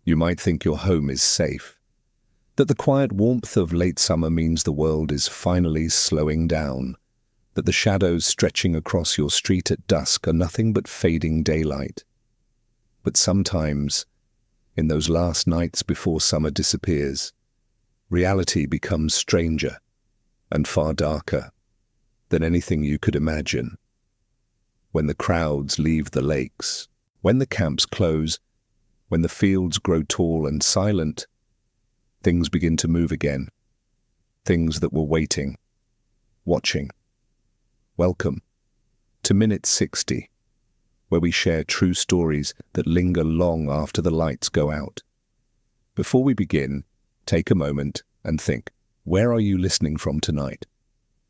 You might think your home is safe, that the quiet warmth of late summer means the world is finally slowing down, that the shadows stretching across your street at dusk are nothing but fading daylight. But sometimes, in those last nights before summer disappears, reality becomes stranger and far darker than anything you could imagine. When the crowds leave the lakes, when the camps close, when the fields grow tall and silent, things begin to move again. Things that were waiting, watching. Welcome to Minute 60, where we share true stories that linger long after the lights go out. Before we begin, take a moment and think, where are you listening from tonight?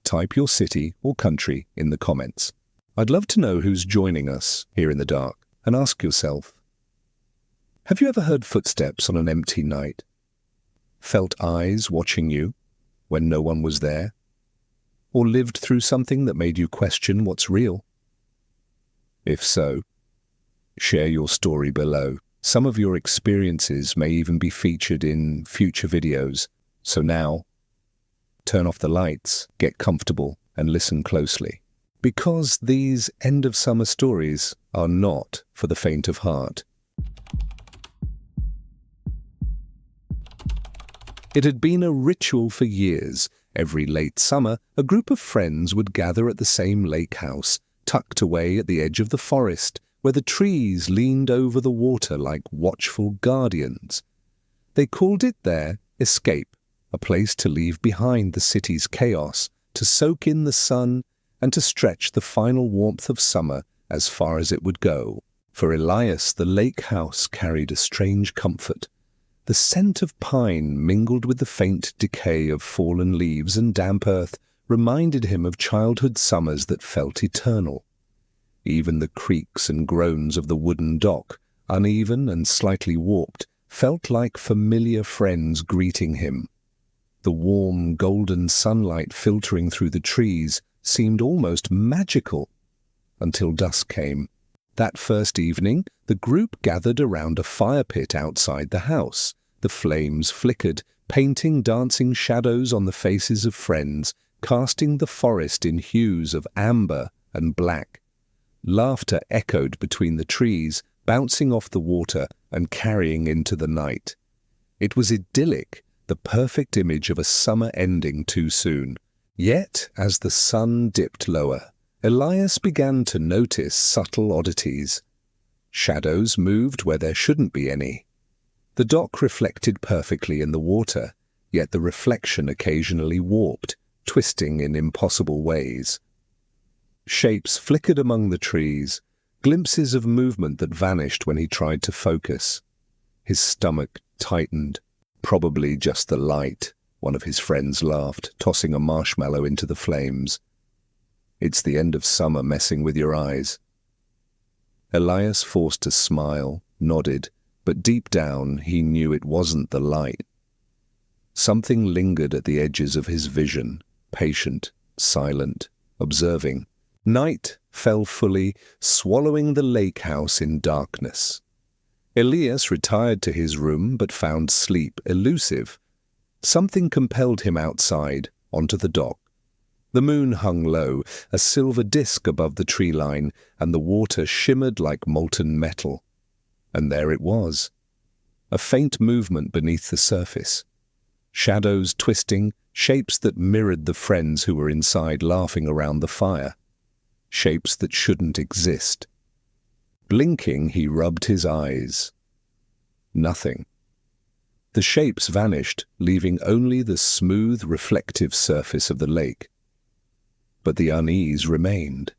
Type your city or country in the comments. I'd love to know who's joining us here in the dark, and ask yourself, have you ever heard footsteps on an empty night? Felt eyes watching you when no one was there? Or lived through something that made you question what's real? If so, share your story below. Some of your experiences may even be featured in future videos. So now, turn off the lights, get comfortable, and listen closely. Because these end-of-summer stories are not for the faint of heart. It had been a ritual for years. Every late summer, a group of friends would gather at the same lake house, tucked away at the edge of the forest, where the trees leaned over the water like watchful guardians. They called it their escape, a place to leave behind the city's chaos, to soak in the sun, and to stretch the final warmth of summer as far as it would go. For Elias, the lake house carried a strange comfort. The scent of pine mingled with the faint decay of fallen leaves and damp earth reminded him of childhood summers that felt eternal. Even the creaks and groans of the wooden dock, uneven and slightly warped, felt like familiar friends greeting him. The warm, golden sunlight filtering through the trees seemed almost magical, until dusk came. That first evening, the group gathered around a fire pit outside the house. The flames flickered, painting dancing shadows on the faces of friends, casting the forest in hues of amber and black. Laughter echoed between the trees, bouncing off the water and carrying into the night. It was idyllic, the perfect image of a summer ending too soon. Yet, as the sun dipped lower, Elias began to notice subtle oddities. Shadows moved where there shouldn't be any. The dock reflected perfectly in the water, yet the reflection occasionally warped, twisting in impossible ways. Shapes flickered among the trees, glimpses of movement that vanished when he tried to focus. His stomach tightened. Probably just the light, one of his friends laughed, tossing a marshmallow into the flames. It's the end of summer messing with your eyes. Elias forced a smile, nodded, but deep down he knew it wasn't the light. Something lingered at the edges of his vision, patient, silent, observing. Night fell fully, swallowing the lake house in darkness. Elias retired to his room but found sleep elusive. Something compelled him outside, onto the dock. The moon hung low, a silver disk above the tree line, and the water shimmered like molten metal. And there it was, a faint movement beneath the surface. Shadows twisting, shapes that mirrored the friends who were inside laughing around the fire. Shapes that shouldn't exist. Blinking, he rubbed his eyes. Nothing. The shapes vanished, leaving only the smooth, reflective surface of the lake. But the unease remained.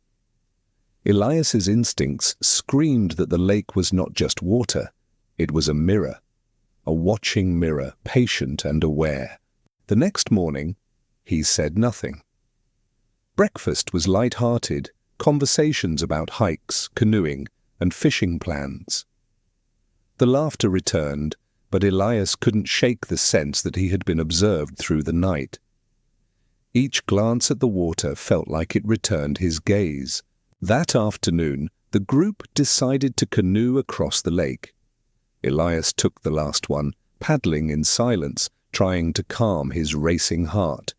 Elias's instincts screamed that the lake was not just water, it was a mirror, a watching mirror, patient and aware. The next morning, he said nothing. Breakfast was light-hearted, conversations about hikes, canoeing, and fishing plans. The laughter returned, but Elias couldn't shake the sense that he had been observed through the night. Each glance at the water felt like it returned his gaze. That afternoon, the group decided to canoe across the lake. Elias took the last one, paddling in silence, trying to calm his racing heart.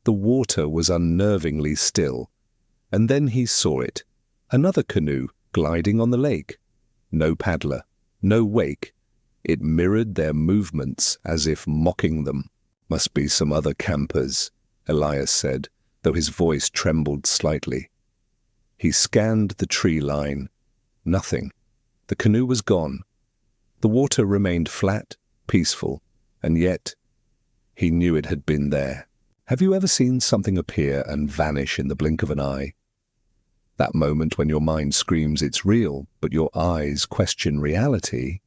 The water was unnervingly still. And then he saw it. Another canoe gliding on the lake. No paddler, no wake. It mirrored their movements as if mocking them. "Must be some other campers," Elias said, though his voice trembled slightly. He scanned the tree line. Nothing. The canoe was gone. The water remained flat, peaceful, and yet he knew it had been there. Have you ever seen something appear and vanish in the blink of an eye? That moment when your mind screams it's real, but your eyes question reality?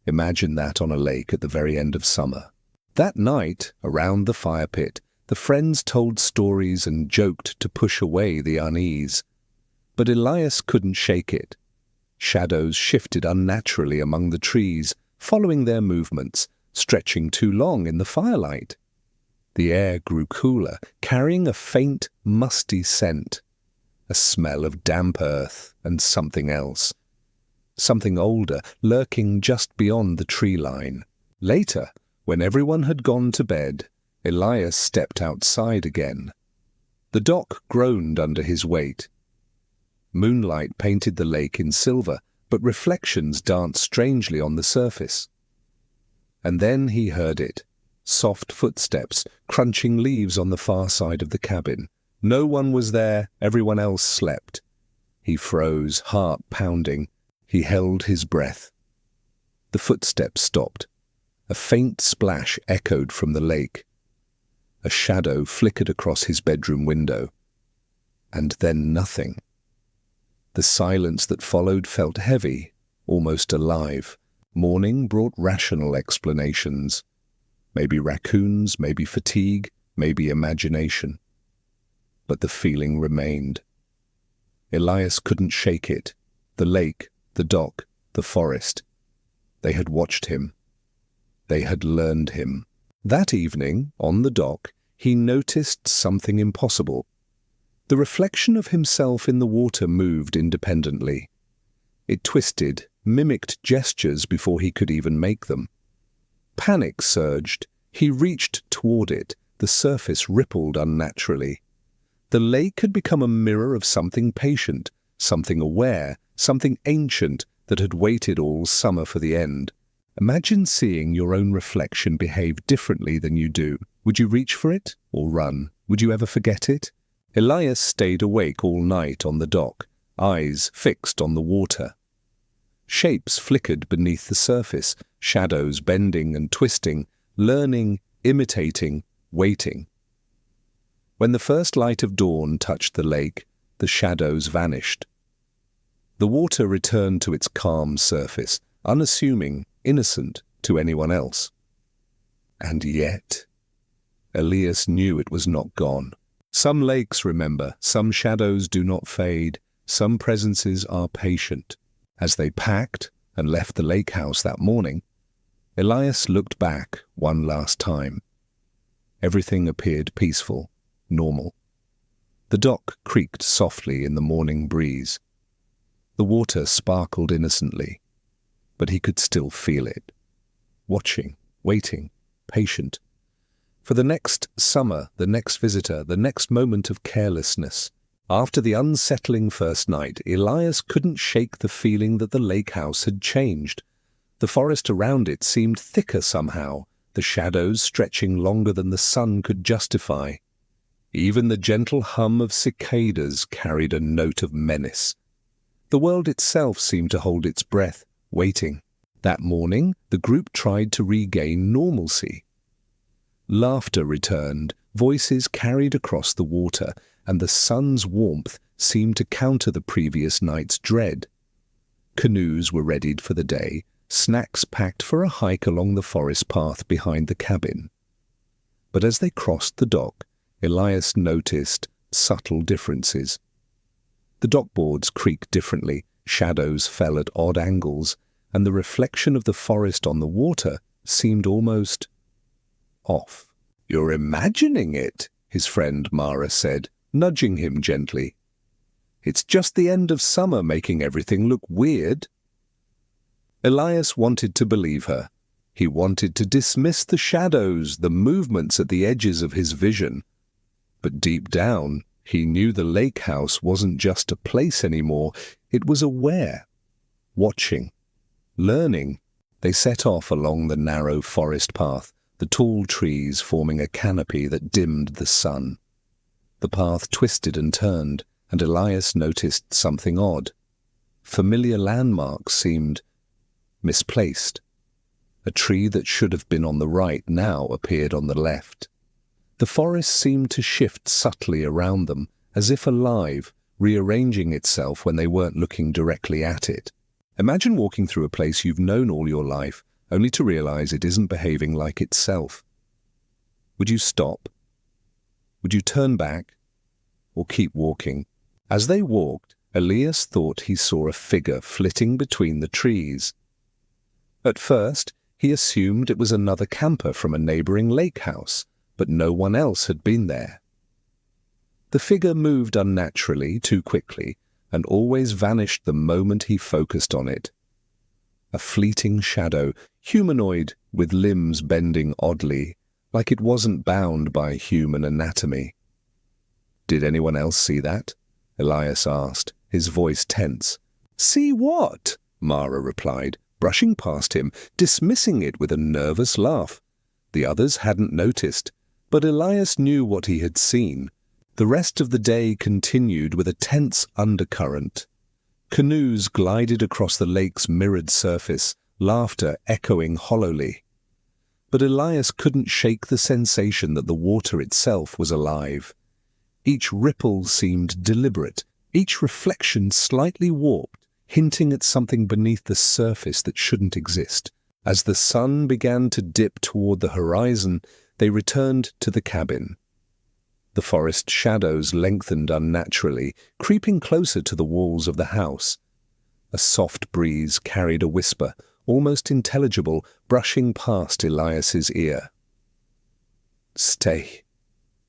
Imagine that on a lake at the very end of summer. That night, around the fire pit, the friends told stories and joked to push away the unease. But Elias couldn't shake it. Shadows shifted unnaturally among the trees, following their movements, stretching too long in the firelight. The air grew cooler, carrying a faint, musty scent, a smell of damp earth and something else. Something older, lurking just beyond the tree line. Later, when everyone had gone to bed, Elias stepped outside again. The dock groaned under his weight. Moonlight painted the lake in silver, but reflections danced strangely on the surface. And then he heard it. Soft footsteps, crunching leaves on the far side of the cabin. No one was there, everyone else slept. He froze, heart pounding. He held his breath. The footsteps stopped. A faint splash echoed from the lake. A shadow flickered across his bedroom window. And then nothing. The silence that followed felt heavy, almost alive. Morning brought rational explanations. Maybe raccoons, maybe fatigue, maybe imagination. But the feeling remained. Elias couldn't shake it. The lake, the dock, the forest. They had watched him. They had learned him. That evening, on the dock, he noticed something impossible. The reflection of himself in the water moved independently. It twisted, mimicked gestures before he could even make them. Panic surged. He reached toward it. The surface rippled unnaturally. The lake had become a mirror of something patient, something aware, something ancient that had waited all summer for the end. Imagine seeing your own reflection behave differently than you do. Would you reach for it or run? Would you ever forget it? Elias stayed awake all night on the dock, eyes fixed on the water. Shapes flickered beneath the surface, shadows bending and twisting, learning, imitating, waiting. When the first light of dawn touched the lake, the shadows vanished. The water returned to its calm surface, unassuming, innocent to anyone else. And yet, Elias knew it was not gone. Some lakes remember, some shadows do not fade, some presences are patient. As they packed and left the lake house that morning, Elias looked back one last time. Everything appeared peaceful, normal. The dock creaked softly in the morning breeze. The water sparkled innocently, but he could still feel it. Watching, waiting, patient. For the next summer, the next visitor, the next moment of carelessness. After the unsettling first night, Elias couldn't shake the feeling that the lake house had changed. The forest around it seemed thicker somehow, the shadows stretching longer than the sun could justify. Even the gentle hum of cicadas carried a note of menace. The world itself seemed to hold its breath, waiting. That morning, the group tried to regain normalcy. Laughter returned, voices carried across the water, and the sun's warmth seemed to counter the previous night's dread. Canoes were readied for the day, snacks packed for a hike along the forest path behind the cabin. But as they crossed the dock, Elias noticed subtle differences. The dockboards creaked differently, shadows fell at odd angles, and the reflection of the forest on the water seemed almost off. "You're imagining it," his friend Mara said, nudging him gently. "It's just the end of summer making everything look weird." Elias wanted to believe her. He wanted to dismiss the shadows, the movements at the edges of his vision. But deep down, he knew the lake house wasn't just a place anymore. It was aware, watching, learning. They set off along the narrow forest path, the tall trees forming a canopy that dimmed the sun. The path twisted and turned, and Elias noticed something odd. Familiar landmarks seemed misplaced. A tree that should have been on the right now appeared on the left. The forest seemed to shift subtly around them, as if alive, rearranging itself when they weren't looking directly at it. Imagine walking through a place you've known all your life, only to realize it isn't behaving like itself. Would you stop? Would you turn back? Or keep walking? As they walked, Elias thought he saw a figure flitting between the trees. At first, he assumed it was another camper from a neighboring lake house, but no one else had been there. The figure moved unnaturally, too quickly, and always vanished the moment he focused on it. A fleeting shadow, humanoid with limbs bending oddly, like it wasn't bound by human anatomy. "Did anyone else see that?" Elias asked, his voice tense. "See what?" Mara replied, brushing past him, dismissing it with a nervous laugh. The others hadn't noticed, but Elias knew what he had seen. The rest of the day continued with a tense undercurrent. Canoes glided across the lake's mirrored surface, laughter echoing hollowly. But Elias couldn't shake the sensation that the water itself was alive. Each ripple seemed deliberate, each reflection slightly warped, hinting at something beneath the surface that shouldn't exist. As the sun began to dip toward the horizon, they returned to the cabin. The forest shadows lengthened unnaturally, creeping closer to the walls of the house. A soft breeze carried a whisper, almost intelligible, brushing past Elias's ear. "Stay.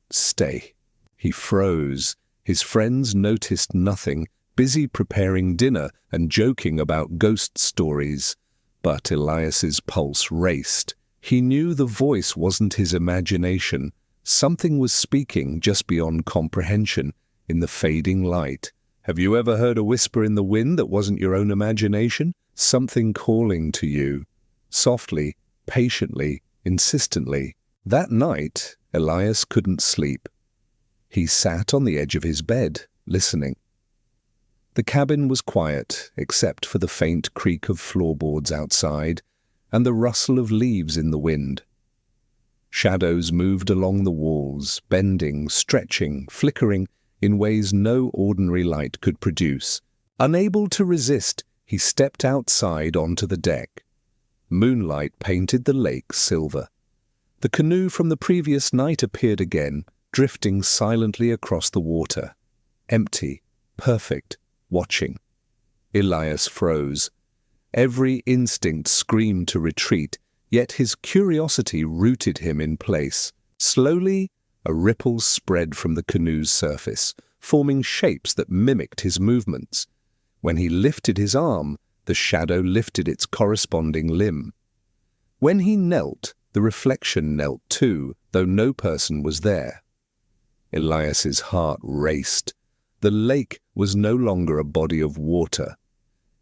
Stay." He froze. His friends noticed nothing, busy preparing dinner and joking about ghost stories. But Elias's pulse raced. He knew the voice wasn't his imagination. Something was speaking just beyond comprehension, in the fading light. Have you ever heard a whisper in the wind that wasn't your own imagination? Something calling to you. Softly, patiently, insistently. That night, Elias couldn't sleep. He sat on the edge of his bed, listening. The cabin was quiet, except for the faint creak of floorboards outside and the rustle of leaves in the wind. Shadows moved along the walls, bending, stretching, flickering in ways no ordinary light could produce. Unable to resist, he stepped outside onto the deck. Moonlight painted the lake silver. The canoe from the previous night appeared again, drifting silently across the water. Empty, perfect, watching. Elias froze. Every instinct screamed to retreat, yet his curiosity rooted him in place. Slowly, a ripple spread from the canoe's surface, forming shapes that mimicked his movements. When he lifted his arm, the shadow lifted its corresponding limb. When he knelt, the reflection knelt too, though no person was there. Elias's heart raced. The lake was no longer a body of water.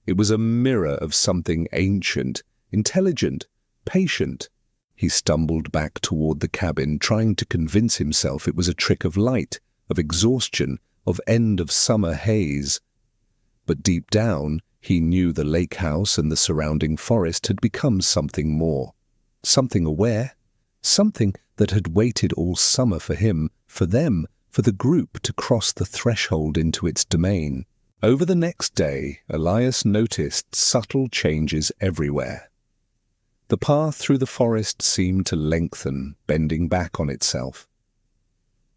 It was a mirror of something ancient, intelligent, patient. He stumbled back toward the cabin, trying to convince himself it was a trick of light, of exhaustion, of end-of-summer haze. But deep down, he knew the lake house and the surrounding forest had become something more. Something aware, something that had waited all summer for him, for them, for the group to cross the threshold into its domain. Over the next day, Elias noticed subtle changes everywhere. The path through the forest seemed to lengthen, bending back on itself.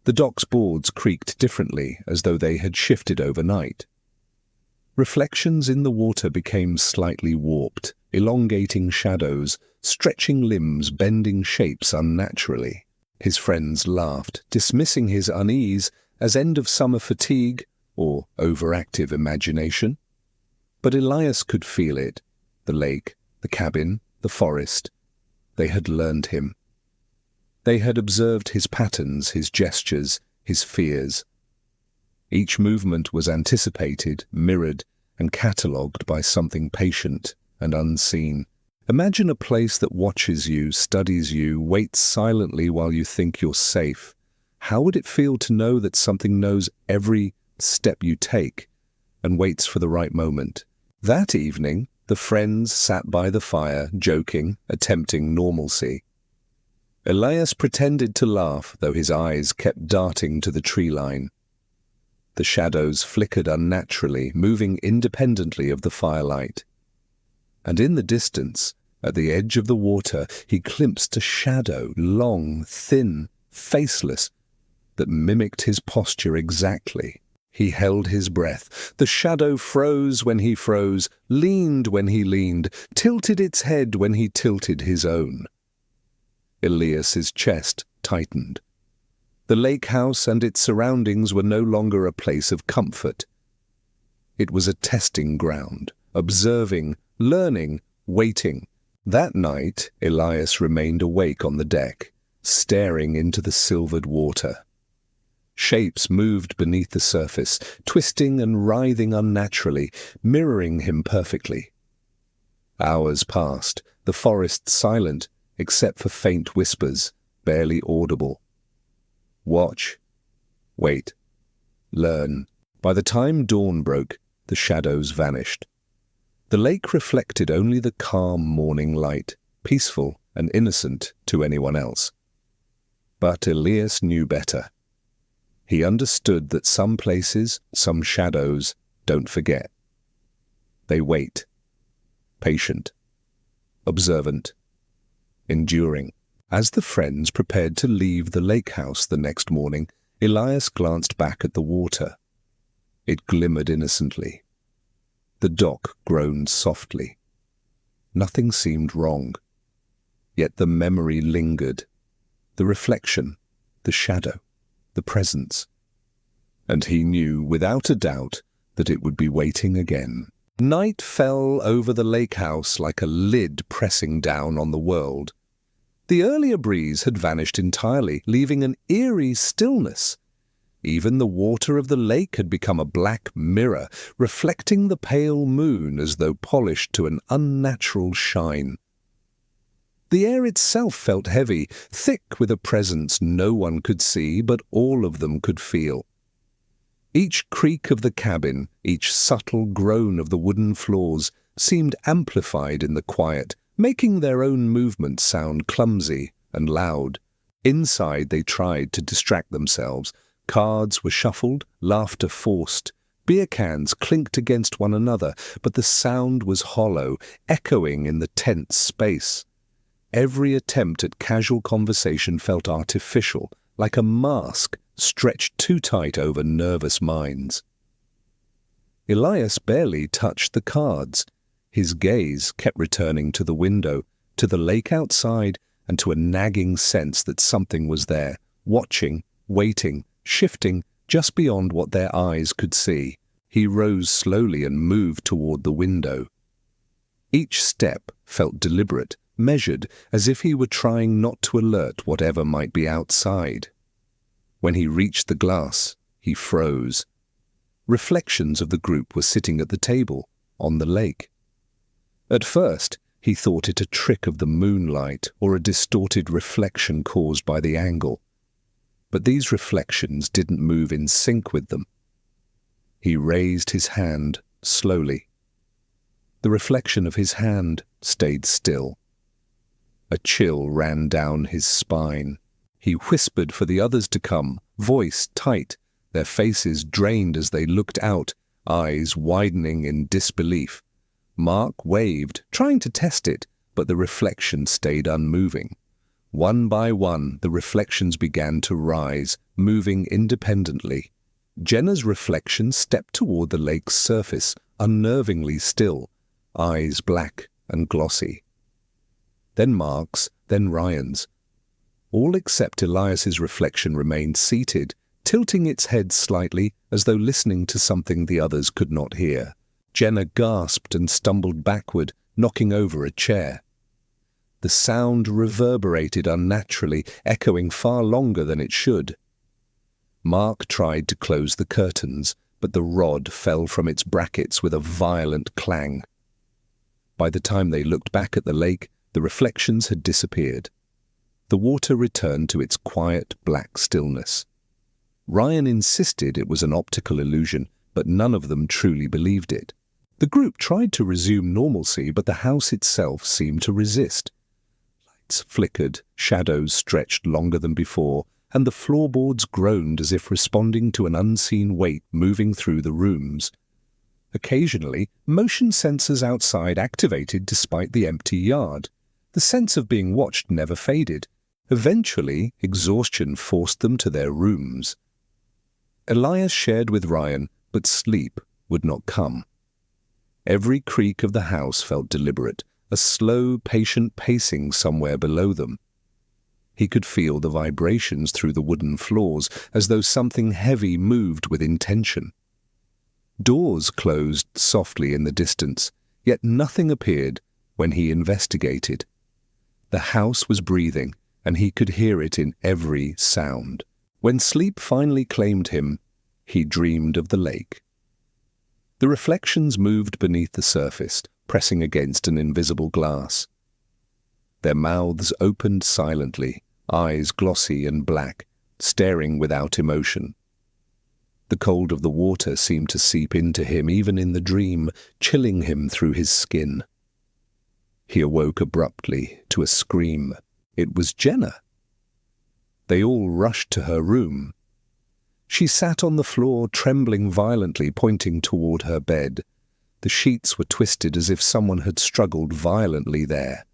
The dock's boards creaked differently, as though they had shifted overnight. Reflections in the water became slightly warped, elongating shadows, stretching limbs, bending shapes unnaturally. His friends laughed, dismissing his unease as end-of-summer fatigue or overactive imagination. But Elias could feel it. The lake, the cabin, the forest. They had learned him. They had observed his patterns, his gestures, his fears. Each movement was anticipated, mirrored, and catalogued by something patient and unseen. Imagine a place that watches you, studies you, waits silently while you think you're safe. How would it feel to know that something knows every step you take and waits for the right moment? That evening, the friends sat by the fire, joking, attempting normalcy. Elias pretended to laugh, though his eyes kept darting to the tree line. The shadows flickered unnaturally, moving independently of the firelight. And in the distance, at the edge of the water, he glimpsed a shadow, long, thin, faceless, that mimicked his posture exactly. He held his breath. The shadow froze when he froze, leaned when he leaned, tilted its head when he tilted his own. Elias's chest tightened. The lake house and its surroundings were no longer a place of comfort. It was a testing ground, observing, learning, waiting. That night, Elias remained awake on the deck, staring into the silvered water. Shapes moved beneath the surface, twisting and writhing unnaturally, mirroring him perfectly. Hours passed, the forest silent, except for faint whispers, barely audible. Watch. Wait. Learn. By the time dawn broke, the shadows vanished. The lake reflected only the calm morning light, peaceful and innocent to anyone else. But Elias knew better. He understood that some places, some shadows, don't forget. They wait. Patient. Observant. Enduring. As the friends prepared to leave the lake house the next morning, Elias glanced back at the water. It glimmered innocently. The dock groaned softly. Nothing seemed wrong. Yet the memory lingered. The reflection, the shadow, the presence. And he knew, without a doubt, that it would be waiting again. Night fell over the lake house like a lid pressing down on the world. The earlier breeze had vanished entirely, leaving an eerie stillness. Even the water of the lake had become a black mirror, reflecting the pale moon as though polished to an unnatural shine. The air itself felt heavy, thick with a presence no one could see, but all of them could feel. Each creak of the cabin, each subtle groan of the wooden floors, seemed amplified in the quiet, making their own movements sound clumsy and loud. Inside they tried to distract themselves. Cards were shuffled, laughter forced. Beer cans clinked against one another, but the sound was hollow, echoing in the tense space. Every attempt at casual conversation felt artificial, like a mask stretched too tight over nervous minds. Elias barely touched the cards. His gaze kept returning to the window, to the lake outside, and to a nagging sense that something was there, watching, waiting, shifting just beyond what their eyes could see. He rose slowly and moved toward the window. Each step felt deliberate, measured, as if he were trying not to alert whatever might be outside. When he reached the glass, he froze. Reflections of the group were sitting at the table, on the lake. At first, he thought it a trick of the moonlight or a distorted reflection caused by the angle. But these reflections didn't move in sync with them. He raised his hand slowly. The reflection of his hand stayed still. A chill ran down his spine. He whispered for the others to come, voice tight, their faces drained as they looked out, eyes widening in disbelief. Mark waved, trying to test it, but the reflection stayed unmoving. One by one, the reflections began to rise, moving independently. Jenna's reflection stepped toward the lake's surface, unnervingly still, eyes black and glossy. Then Mark's, then Ryan's. All except Elias's reflection remained seated, tilting its head slightly as though listening to something the others could not hear. Jenna gasped and stumbled backward, knocking over a chair. The sound reverberated unnaturally, echoing far longer than it should. Mark tried to close the curtains, but the rod fell from its brackets with a violent clang. By the time they looked back at the lake, the reflections had disappeared. The water returned to its quiet, black stillness. Ryan insisted it was an optical illusion, but none of them truly believed it. The group tried to resume normalcy, but the house itself seemed to resist. Lights flickered, shadows stretched longer than before, and the floorboards groaned as if responding to an unseen weight moving through the rooms. Occasionally, motion sensors outside activated despite the empty yard. The sense of being watched never faded. Eventually, exhaustion forced them to their rooms. Elias shared with Ryan, but sleep would not come. Every creak of the house felt deliberate, a slow, patient pacing somewhere below them. He could feel the vibrations through the wooden floors, as though something heavy moved with intention. Doors closed softly in the distance, yet nothing appeared when he investigated. The house was breathing, and he could hear it in every sound. When sleep finally claimed him, he dreamed of the lake. The reflections moved beneath the surface, pressing against an invisible glass. Their mouths opened silently, eyes glossy and black, staring without emotion. The cold of the water seemed to seep into him even in the dream, chilling him through his skin. He awoke abruptly to a scream. It was Jenna. They all rushed to her room. She sat on the floor, trembling violently, pointing toward her bed. The sheets were twisted as if someone had struggled violently there.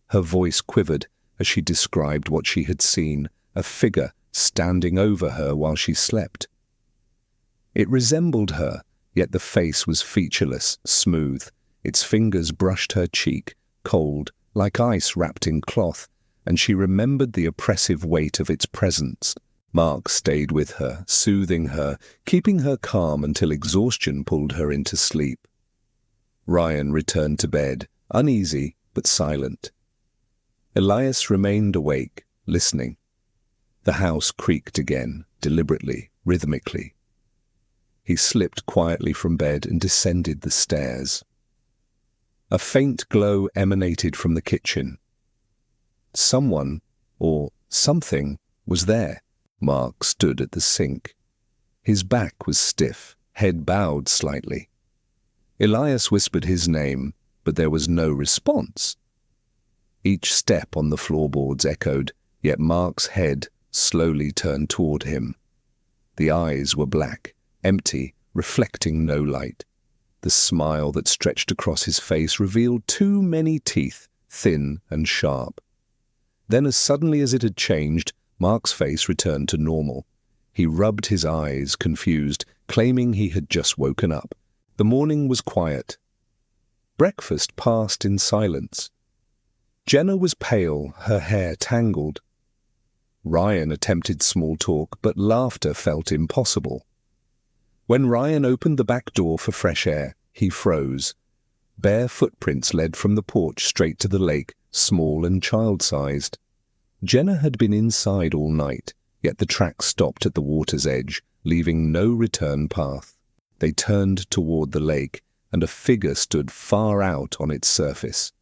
Her voice quivered as she described what she had seen, a figure standing over her while she slept. It resembled her, yet the face was featureless, smooth. Its fingers brushed her cheek, cold, like ice wrapped in cloth, and she remembered the oppressive weight of its presence. Mark stayed with her, soothing her, keeping her calm until exhaustion pulled her into sleep. Ryan returned to bed, uneasy but silent. Elias remained awake, listening. The house creaked again, deliberately, rhythmically. He slipped quietly from bed and descended the stairs. A faint glow emanated from the kitchen. Someone, or something, was there. Mark stood at the sink. His back was stiff, head bowed slightly. Elias whispered his name, but there was no response. Each step on the floorboards echoed, yet Mark's head slowly turned toward him. The eyes were black, empty, reflecting no light. The smile that stretched across his face revealed too many teeth, thin and sharp. Then, as suddenly as it had changed, Mark's face returned to normal. He rubbed his eyes, confused, claiming he had just woken up. The morning was quiet. Breakfast passed in silence. Jenna was pale, her hair tangled. Ryan attempted small talk, but laughter felt impossible. When Ryan opened the back door for fresh air, he froze. Bare footprints led from the porch straight to the lake, small and child-sized. Jenna had been inside all night, yet the track stopped at the water's edge, leaving no return path. They turned toward the lake, and a figure stood far out on its surface.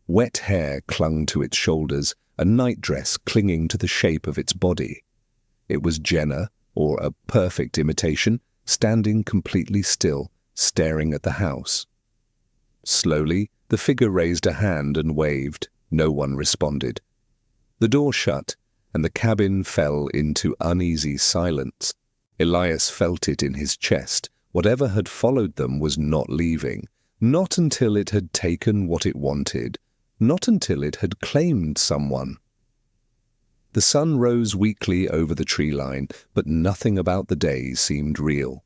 Wet hair clung to its shoulders, a nightdress clinging to the shape of its body. It was Jenna, or a perfect imitation, standing completely still, staring at the house. Slowly, the figure raised a hand and waved. No one responded. The door shut, and the cabin fell into uneasy silence. Elias felt it in his chest. Whatever had followed them was not leaving, not until it had taken what it wanted, not until it had claimed someone. The sun rose weakly over the tree line, but nothing about the day seemed real.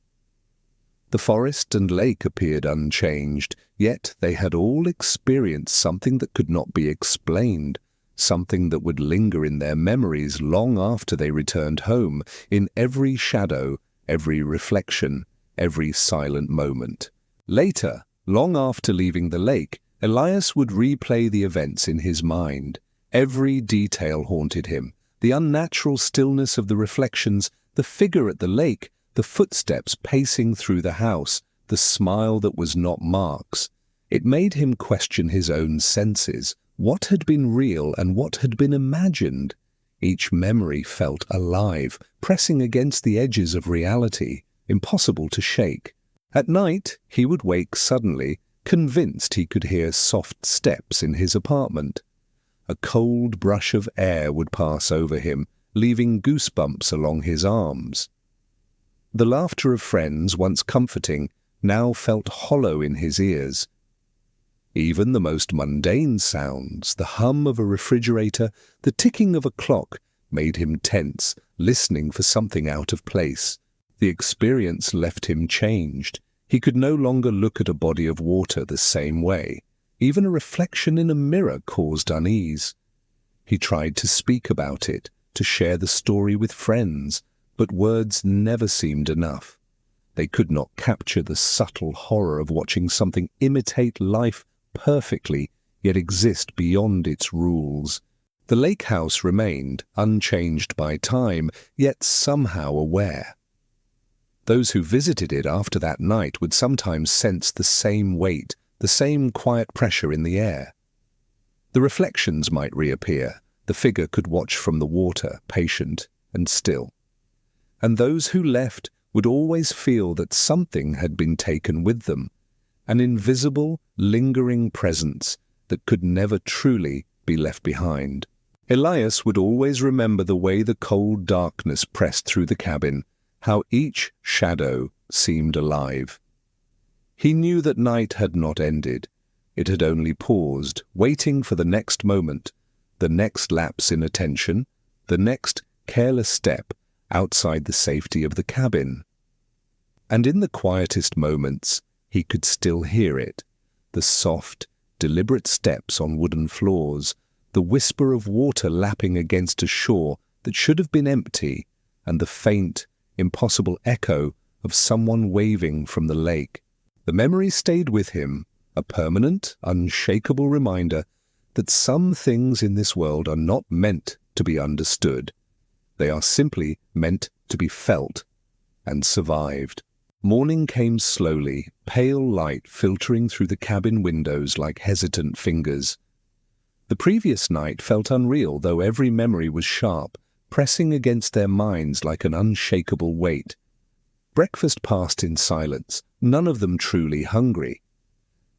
The forest and lake appeared unchanged, yet they had all experienced something that could not be explained, something that would linger in their memories long after they returned home, in every shadow, every reflection, every silent moment. Later, long after leaving the lake, Elias would replay the events in his mind. Every detail haunted him. The unnatural stillness of the reflections, the figure at the lake, the footsteps pacing through the house, the smile that was not Mark's. It made him question his own senses. What had been real and what had been imagined? Each memory felt alive, pressing against the edges of reality, impossible to shake. At night, he would wake suddenly, convinced he could hear soft steps in his apartment. A cold brush of air would pass over him, leaving goosebumps along his arms. The laughter of friends, once comforting, now felt hollow in his ears. Even the most mundane sounds, the hum of a refrigerator, the ticking of a clock, made him tense, listening for something out of place. The experience left him changed. He could no longer look at a body of water the same way. Even a reflection in a mirror caused unease. He tried to speak about it, to share the story with friends, but words never seemed enough. They could not capture the subtle horror of watching something imitate life perfectly, yet exist beyond its rules. The lake house remained, unchanged by time, yet somehow aware. Those who visited it after that night would sometimes sense the same weight, the same quiet pressure in the air. The reflections might reappear. The figure could watch from the water, patient and still. And those who left would always feel that something had been taken with them, an invisible, lingering presence that could never truly be left behind. Elias would always remember the way the cold darkness pressed through the cabin, how each shadow seemed alive. He knew that night had not ended. It had only paused, waiting for the next moment, the next lapse in attention, the next careless step outside the safety of the cabin. And in the quietest moments, he could still hear it, the soft, deliberate steps on wooden floors, the whisper of water lapping against a shore that should have been empty, and the faint, impossible echo of someone waving from the lake. The memory stayed with him, a permanent, unshakable reminder that some things in this world are not meant to be understood. They are simply meant to be felt and survived. Morning came slowly, pale light filtering through the cabin windows like hesitant fingers. The previous night felt unreal, though every memory was sharp, pressing against their minds like an unshakable weight. Breakfast passed in silence, none of them truly hungry.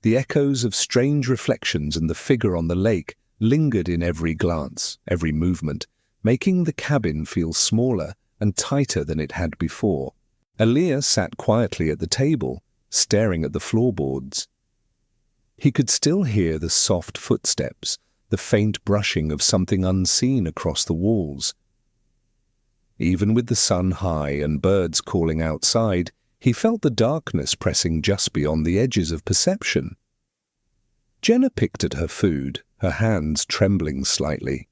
The echoes of strange reflections and the figure on the lake lingered in every glance, every movement, making the cabin feel smaller and tighter than it had before. Elias sat quietly at the table, staring at the floorboards. He could still hear the soft footsteps, the faint brushing of something unseen across the walls. Even with the sun high and birds calling outside, he felt the darkness pressing just beyond the edges of perception. Jenna picked at her food, her hands trembling slightly.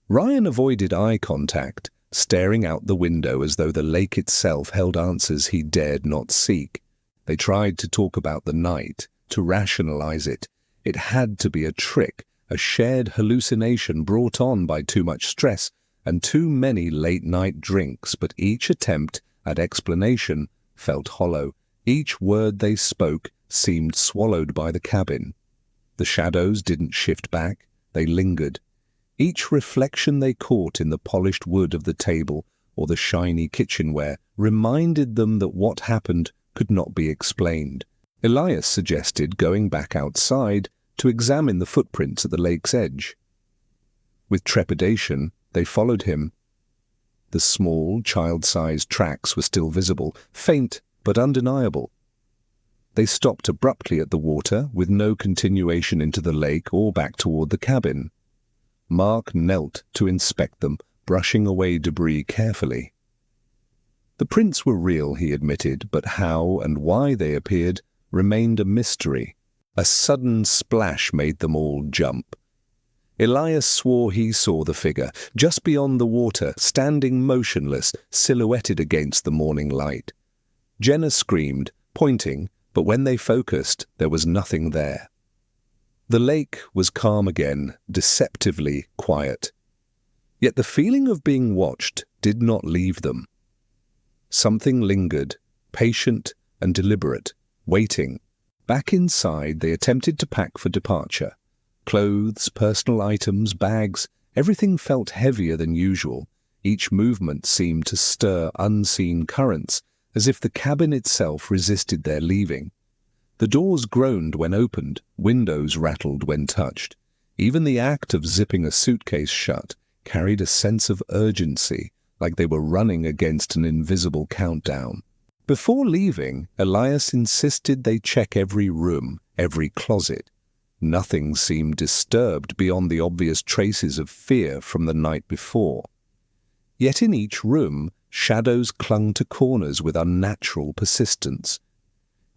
Ryan avoided eye contact, staring out the window as though the lake itself held answers he dared not seek. They tried to talk about the night, to rationalize it. It had to be a trick, a shared hallucination brought on by too much stress and too many late-night drinks, but each attempt at explanation felt hollow. Each word they spoke seemed swallowed by the cabin. The shadows didn't shift back, they lingered. Each reflection they caught in the polished wood of the table or the shiny kitchenware reminded them that what happened could not be explained. Elias suggested going back outside to examine the footprints at the lake's edge. With trepidation, they followed him. The small, child-sized tracks were still visible, faint but undeniable. They stopped abruptly at the water, with no continuation into the lake or back toward the cabin. Mark knelt to inspect them, brushing away debris carefully. The prints were real, he admitted, but how and why they appeared remained a mystery. A sudden splash made them all jump. Elias swore he saw the figure, just beyond the water, standing motionless, silhouetted against the morning light. Jenna screamed, pointing, but when they focused, there was nothing there. The lake was calm again, deceptively quiet. Yet the feeling of being watched did not leave them. Something lingered, patient and deliberate, waiting. Back inside, they attempted to pack for departure. Clothes, personal items, bags, everything felt heavier than usual. Each movement seemed to stir unseen currents, as if the cabin itself resisted their leaving. The doors groaned when opened, windows rattled when touched. Even the act of zipping a suitcase shut carried a sense of urgency, like they were running against an invisible countdown. Before leaving, Elias insisted they check every room, every closet. Nothing seemed disturbed beyond the obvious traces of fear from the night before. Yet in each room, shadows clung to corners with unnatural persistence.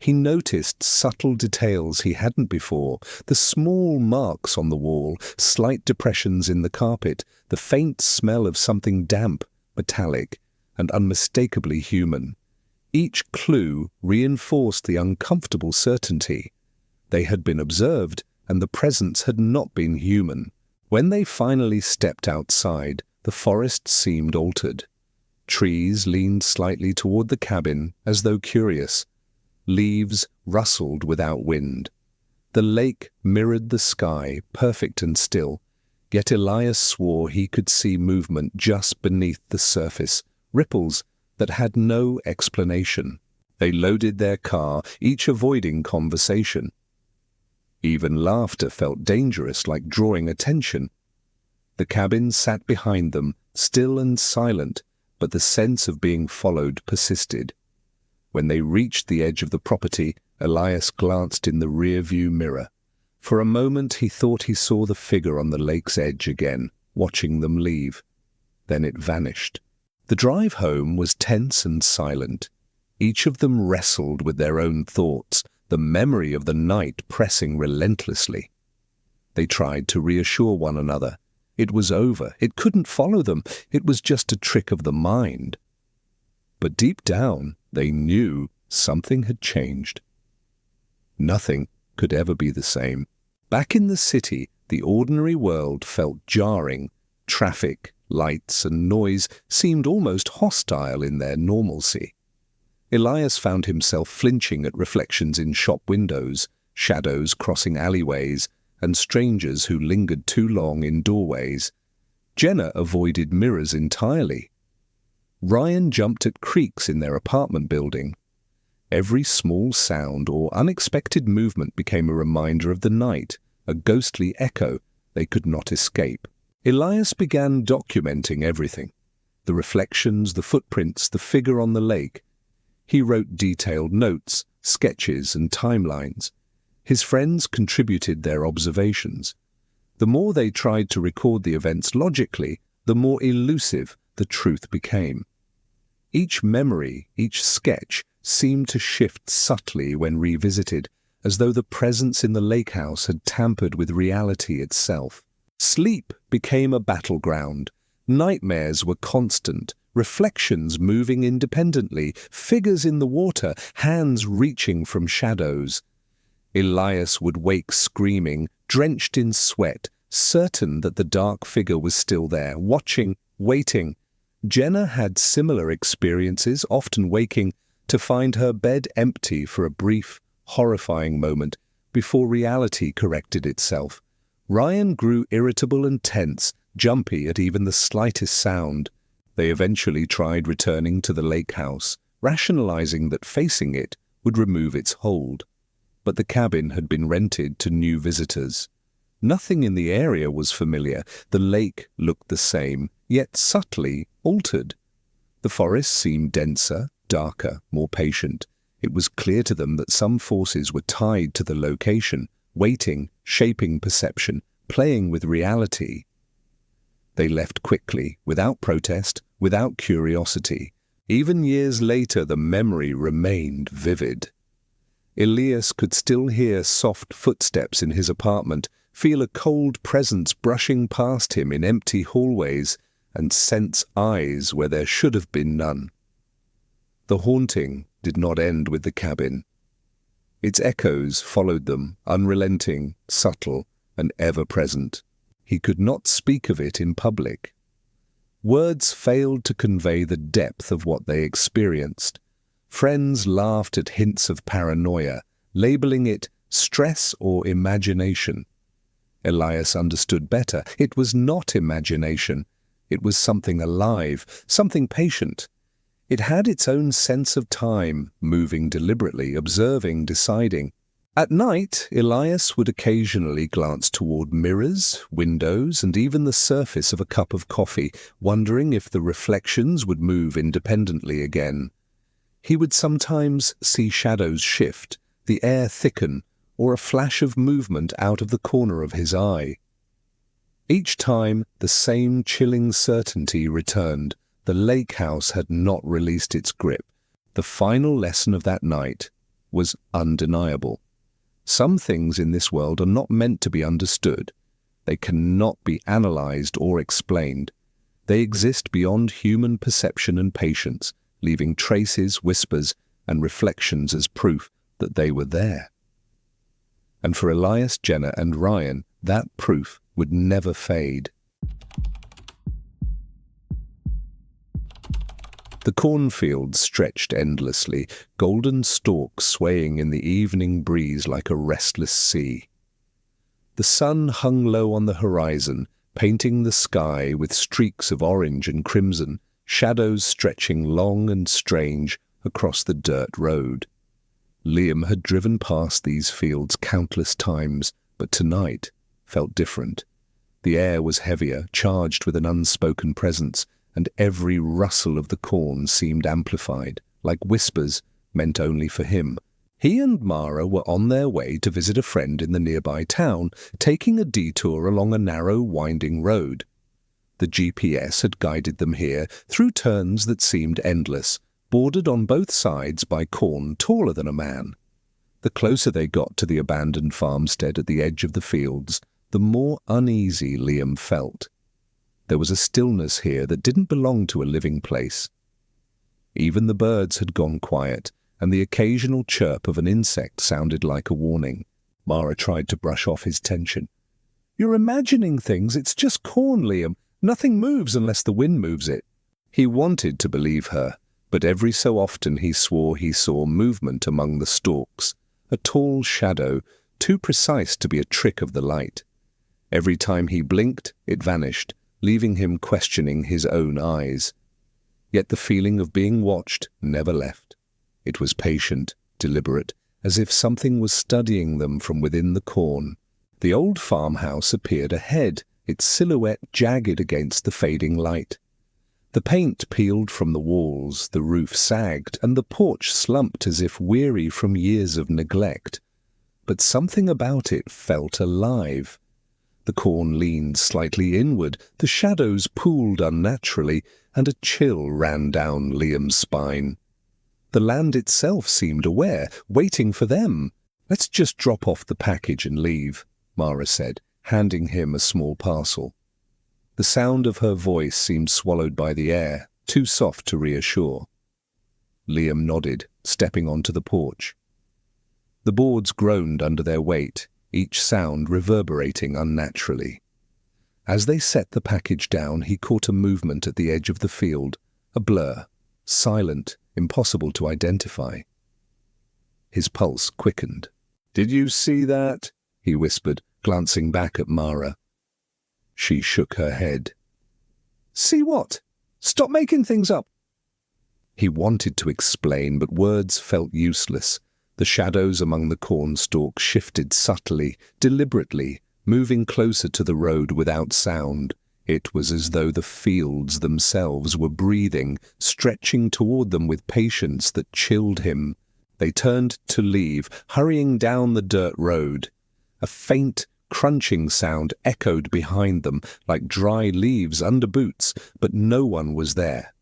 He noticed subtle details he hadn't before, the small marks on the wall, slight depressions in the carpet, the faint smell of something damp, metallic, and unmistakably human. Each clue reinforced the uncomfortable certainty. They had been observed, and the presence had not been human. When they finally stepped outside, the forest seemed altered. Trees leaned slightly toward the cabin, as though curious. Leaves rustled without wind. The lake mirrored the sky, perfect and still, yet Elias swore he could see movement just beneath the surface, ripples that had no explanation. They loaded their car, each avoiding conversation. Even laughter felt dangerous, like drawing attention. The cabin sat behind them, still and silent, but the sense of being followed persisted. When they reached the edge of the property, Elias glanced in the rear-view mirror. For a moment he thought he saw the figure on the lake's edge again, watching them leave. Then it vanished. The drive home was tense and silent. Each of them wrestled with their own thoughts, the memory of the night pressing relentlessly. They tried to reassure one another. It was over. It couldn't follow them. It was just a trick of the mind. But deep down, they knew something had changed. Nothing could ever be the same. Back in the city, the ordinary world felt jarring. Traffic, lights, and noise seemed almost hostile in their normalcy. Elias found himself flinching at reflections in shop windows, shadows crossing alleyways, and strangers who lingered too long in doorways. Jenna avoided mirrors entirely. Ryan jumped at creaks in their apartment building. Every small sound or unexpected movement became a reminder of the night, a ghostly echo they could not escape. Elias began documenting everything. The reflections, the footprints, the figure on the lake. He wrote detailed notes, sketches, and timelines. His friends contributed their observations. The more they tried to record the events logically, the more elusive the truth became. Each memory, each sketch, seemed to shift subtly when revisited, as though the presence in the lakehouse had tampered with reality itself. Sleep became a battleground. Nightmares were constant, reflections moving independently, figures in the water, hands reaching from shadows. Elias would wake screaming, drenched in sweat, certain that the dark figure was still there, watching, waiting. Jenna had similar experiences, often waking to find her bed empty for a brief, horrifying moment before reality corrected itself. Ryan grew irritable and tense, jumpy at even the slightest sound. They eventually tried returning to the lake house, rationalizing that facing it would remove its hold. But the cabin had been rented to new visitors. Nothing in the area was familiar. The lake looked the same, yet subtly altered. The forest seemed denser, darker, more patient. It was clear to them that some forces were tied to the location, waiting, shaping perception, playing with reality. They left quickly, without protest, without curiosity. Even years later, the memory remained vivid. Elias could still hear soft footsteps in his apartment, feel a cold presence brushing past him in empty hallways, and sense eyes where there should have been none. The haunting did not end with the cabin. Its echoes followed them, unrelenting, subtle, and ever-present. He could not speak of it in public. Words failed to convey the depth of what they experienced. Friends laughed at hints of paranoia, labeling it stress or imagination. Elias understood better. It was not imagination. It was something alive, something patient. It had its own sense of time, moving deliberately, observing, deciding. At night, Elias would occasionally glance toward mirrors, windows, and even the surface of a cup of coffee, wondering if the reflections would move independently again. He would sometimes see shadows shift, the air thicken, or a flash of movement out of the corner of his eye. Each time, the same chilling certainty returned. The lake house had not released its grip. The final lesson of that night was undeniable. Some things in this world are not meant to be understood. They cannot be analyzed or explained. They exist beyond human perception and patience, leaving traces, whispers, and reflections as proof that they were there. And for Elias, Jenna, and Ryan, that proof would never fade. The cornfield stretched endlessly, golden stalks swaying in the evening breeze like a restless sea. The sun hung low on the horizon, painting the sky with streaks of orange and crimson, shadows stretching long and strange across the dirt road. Liam had driven past these fields countless times, but tonight felt different. The air was heavier, charged with an unspoken presence, and every rustle of the corn seemed amplified, like whispers meant only for him. He and Mara were on their way to visit a friend in the nearby town, taking a detour along a narrow, winding road. The GPS had guided them here through turns that seemed endless, bordered on both sides by corn taller than a man. The closer they got to the abandoned farmstead at the edge of the fields, the more uneasy Liam felt. There was a stillness here that didn't belong to a living place. Even the birds had gone quiet, and the occasional chirp of an insect sounded like a warning. Mara tried to brush off his tension. "You're imagining things. It's just corn, Liam. Nothing moves unless the wind moves it." He wanted to believe her, but every so often he swore he saw movement among the stalks, a tall shadow, too precise to be a trick of the light. Every time he blinked, it vanished, leaving him questioning his own eyes. Yet the feeling of being watched never left. It was patient, deliberate, as if something was studying them from within the corn. The old farmhouse appeared ahead, its silhouette jagged against the fading light. The paint peeled from the walls, the roof sagged, and the porch slumped as if weary from years of neglect. But something about it felt alive. The corn leaned slightly inward, the shadows pooled unnaturally, and a chill ran down Liam's spine. The land itself seemed aware, waiting for them. "Let's just drop off the package and leave," Mara said, handing him a small parcel. The sound of her voice seemed swallowed by the air, too soft to reassure. Liam nodded, stepping onto the porch. The boards groaned under their weight, each sound reverberating unnaturally. As they set the package down, he caught a movement at the edge of the field, a blur, silent, impossible to identify. His pulse quickened. "Did you see that?" he whispered, glancing back at Mara. She shook her head. "See what? Stop making things up." He wanted to explain, but words felt useless. The shadows among the corn stalks shifted subtly, deliberately, moving closer to the road without sound. It was as though the fields themselves were breathing, stretching toward them with patience that chilled him. They turned to leave, hurrying down the dirt road. A faint, crunching sound echoed behind them, like dry leaves under boots, but no one was there.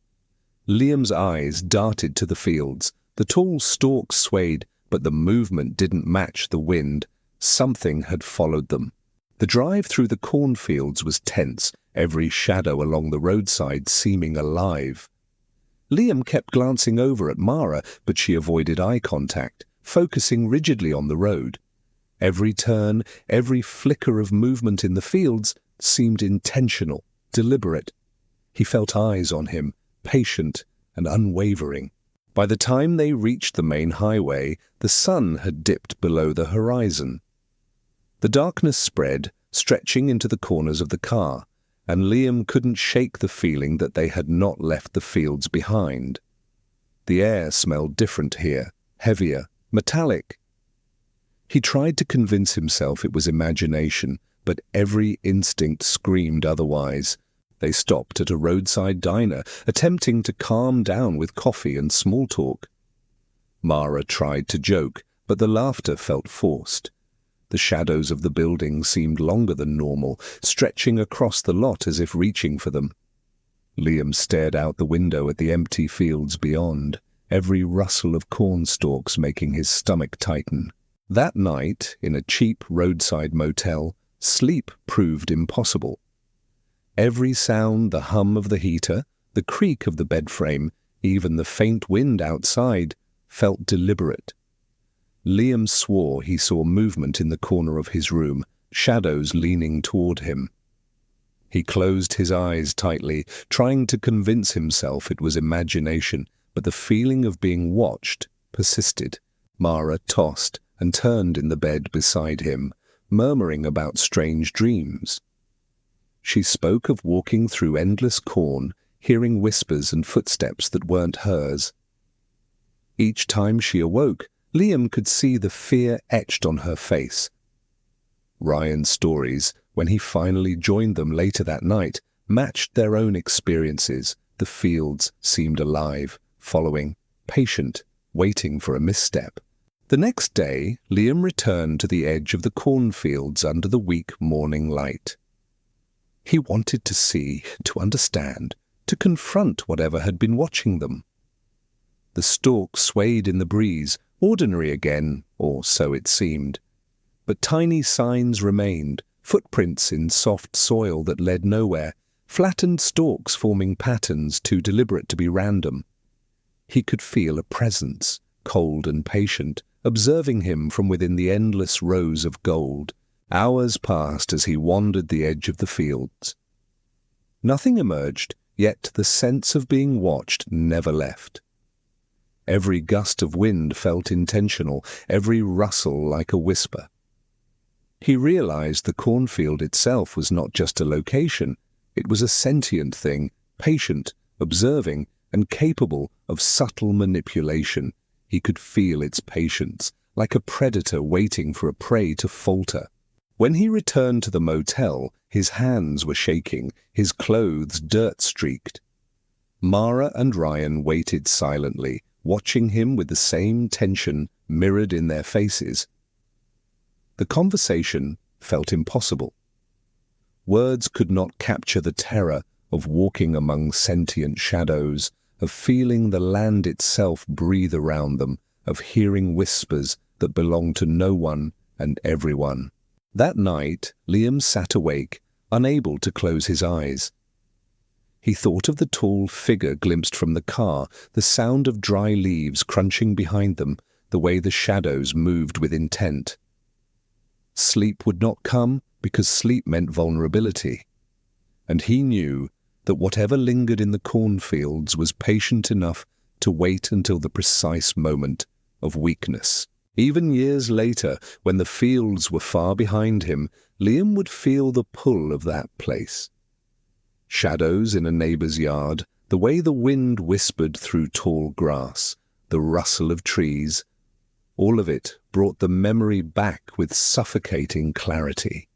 Liam's eyes darted to the fields. The tall stalks swayed, but the movement didn't match the wind. Something had followed them. The drive through the cornfields was tense, every shadow along the roadside seeming alive. Liam kept glancing over at Mara, but she avoided eye contact, focusing rigidly on the road. Every turn, every flicker of movement in the fields seemed intentional, deliberate. He felt eyes on him, patient and unwavering. By the time they reached the main highway, the sun had dipped below the horizon. The darkness spread, stretching into the corners of the car, and Liam couldn't shake the feeling that they had not left the fields behind. The air smelled different here, heavier, metallic. He tried to convince himself it was imagination, but every instinct screamed otherwise. They stopped at a roadside diner, attempting to calm down with coffee and small talk. Mara tried to joke, but the laughter felt forced. The shadows of the building seemed longer than normal, stretching across the lot as if reaching for them. Liam stared out the window at the empty fields beyond, every rustle of corn stalks making his stomach tighten. That night, in a cheap roadside motel, sleep proved impossible. Every sound, the hum of the heater, the creak of the bed frame, even the faint wind outside, felt deliberate. Liam swore he saw movement in the corner of his room, shadows leaning toward him. He closed his eyes tightly, trying to convince himself it was imagination, but the feeling of being watched persisted. Mara tossed and turned in the bed beside him, murmuring about strange dreams. She spoke of walking through endless corn, hearing whispers and footsteps that weren't hers. Each time she awoke, Liam could see the fear etched on her face. Ryan's stories, when he finally joined them later that night, matched their own experiences. The fields seemed alive, following, patient, waiting for a misstep. The next day, Liam returned to the edge of the cornfields under the weak morning light. He wanted to see, to understand, to confront whatever had been watching them. The stalks swayed in the breeze, ordinary again, or so it seemed. But tiny signs remained, footprints in soft soil that led nowhere, flattened stalks forming patterns too deliberate to be random. He could feel a presence, cold and patient, observing him from within the endless rows of gold. Hours passed as he wandered the edge of the fields. Nothing emerged, yet the sense of being watched never left. Every gust of wind felt intentional, every rustle like a whisper. He realized the cornfield itself was not just a location, it was a sentient thing, patient, observing, and capable of subtle manipulation. He could feel its patience, like a predator waiting for a prey to falter. When he returned to the motel, his hands were shaking, his clothes dirt-streaked. Mara and Ryan waited silently, watching him with the same tension mirrored in their faces. The conversation felt impossible. Words could not capture the terror of walking among sentient shadows, of feeling the land itself breathe around them, of hearing whispers that belong to no one and everyone. That night, Liam sat awake, unable to close his eyes. He thought of the tall figure glimpsed from the car, the sound of dry leaves crunching behind them, the way the shadows moved with intent. Sleep would not come because sleep meant vulnerability. And he knew that whatever lingered in the cornfields was patient enough to wait until the precise moment of weakness. Even years later, when the fields were far behind him, Liam would feel the pull of that place. Shadows in a neighbor's yard, the way the wind whispered through tall grass, the rustle of trees, all of it brought the memory back with suffocating clarity.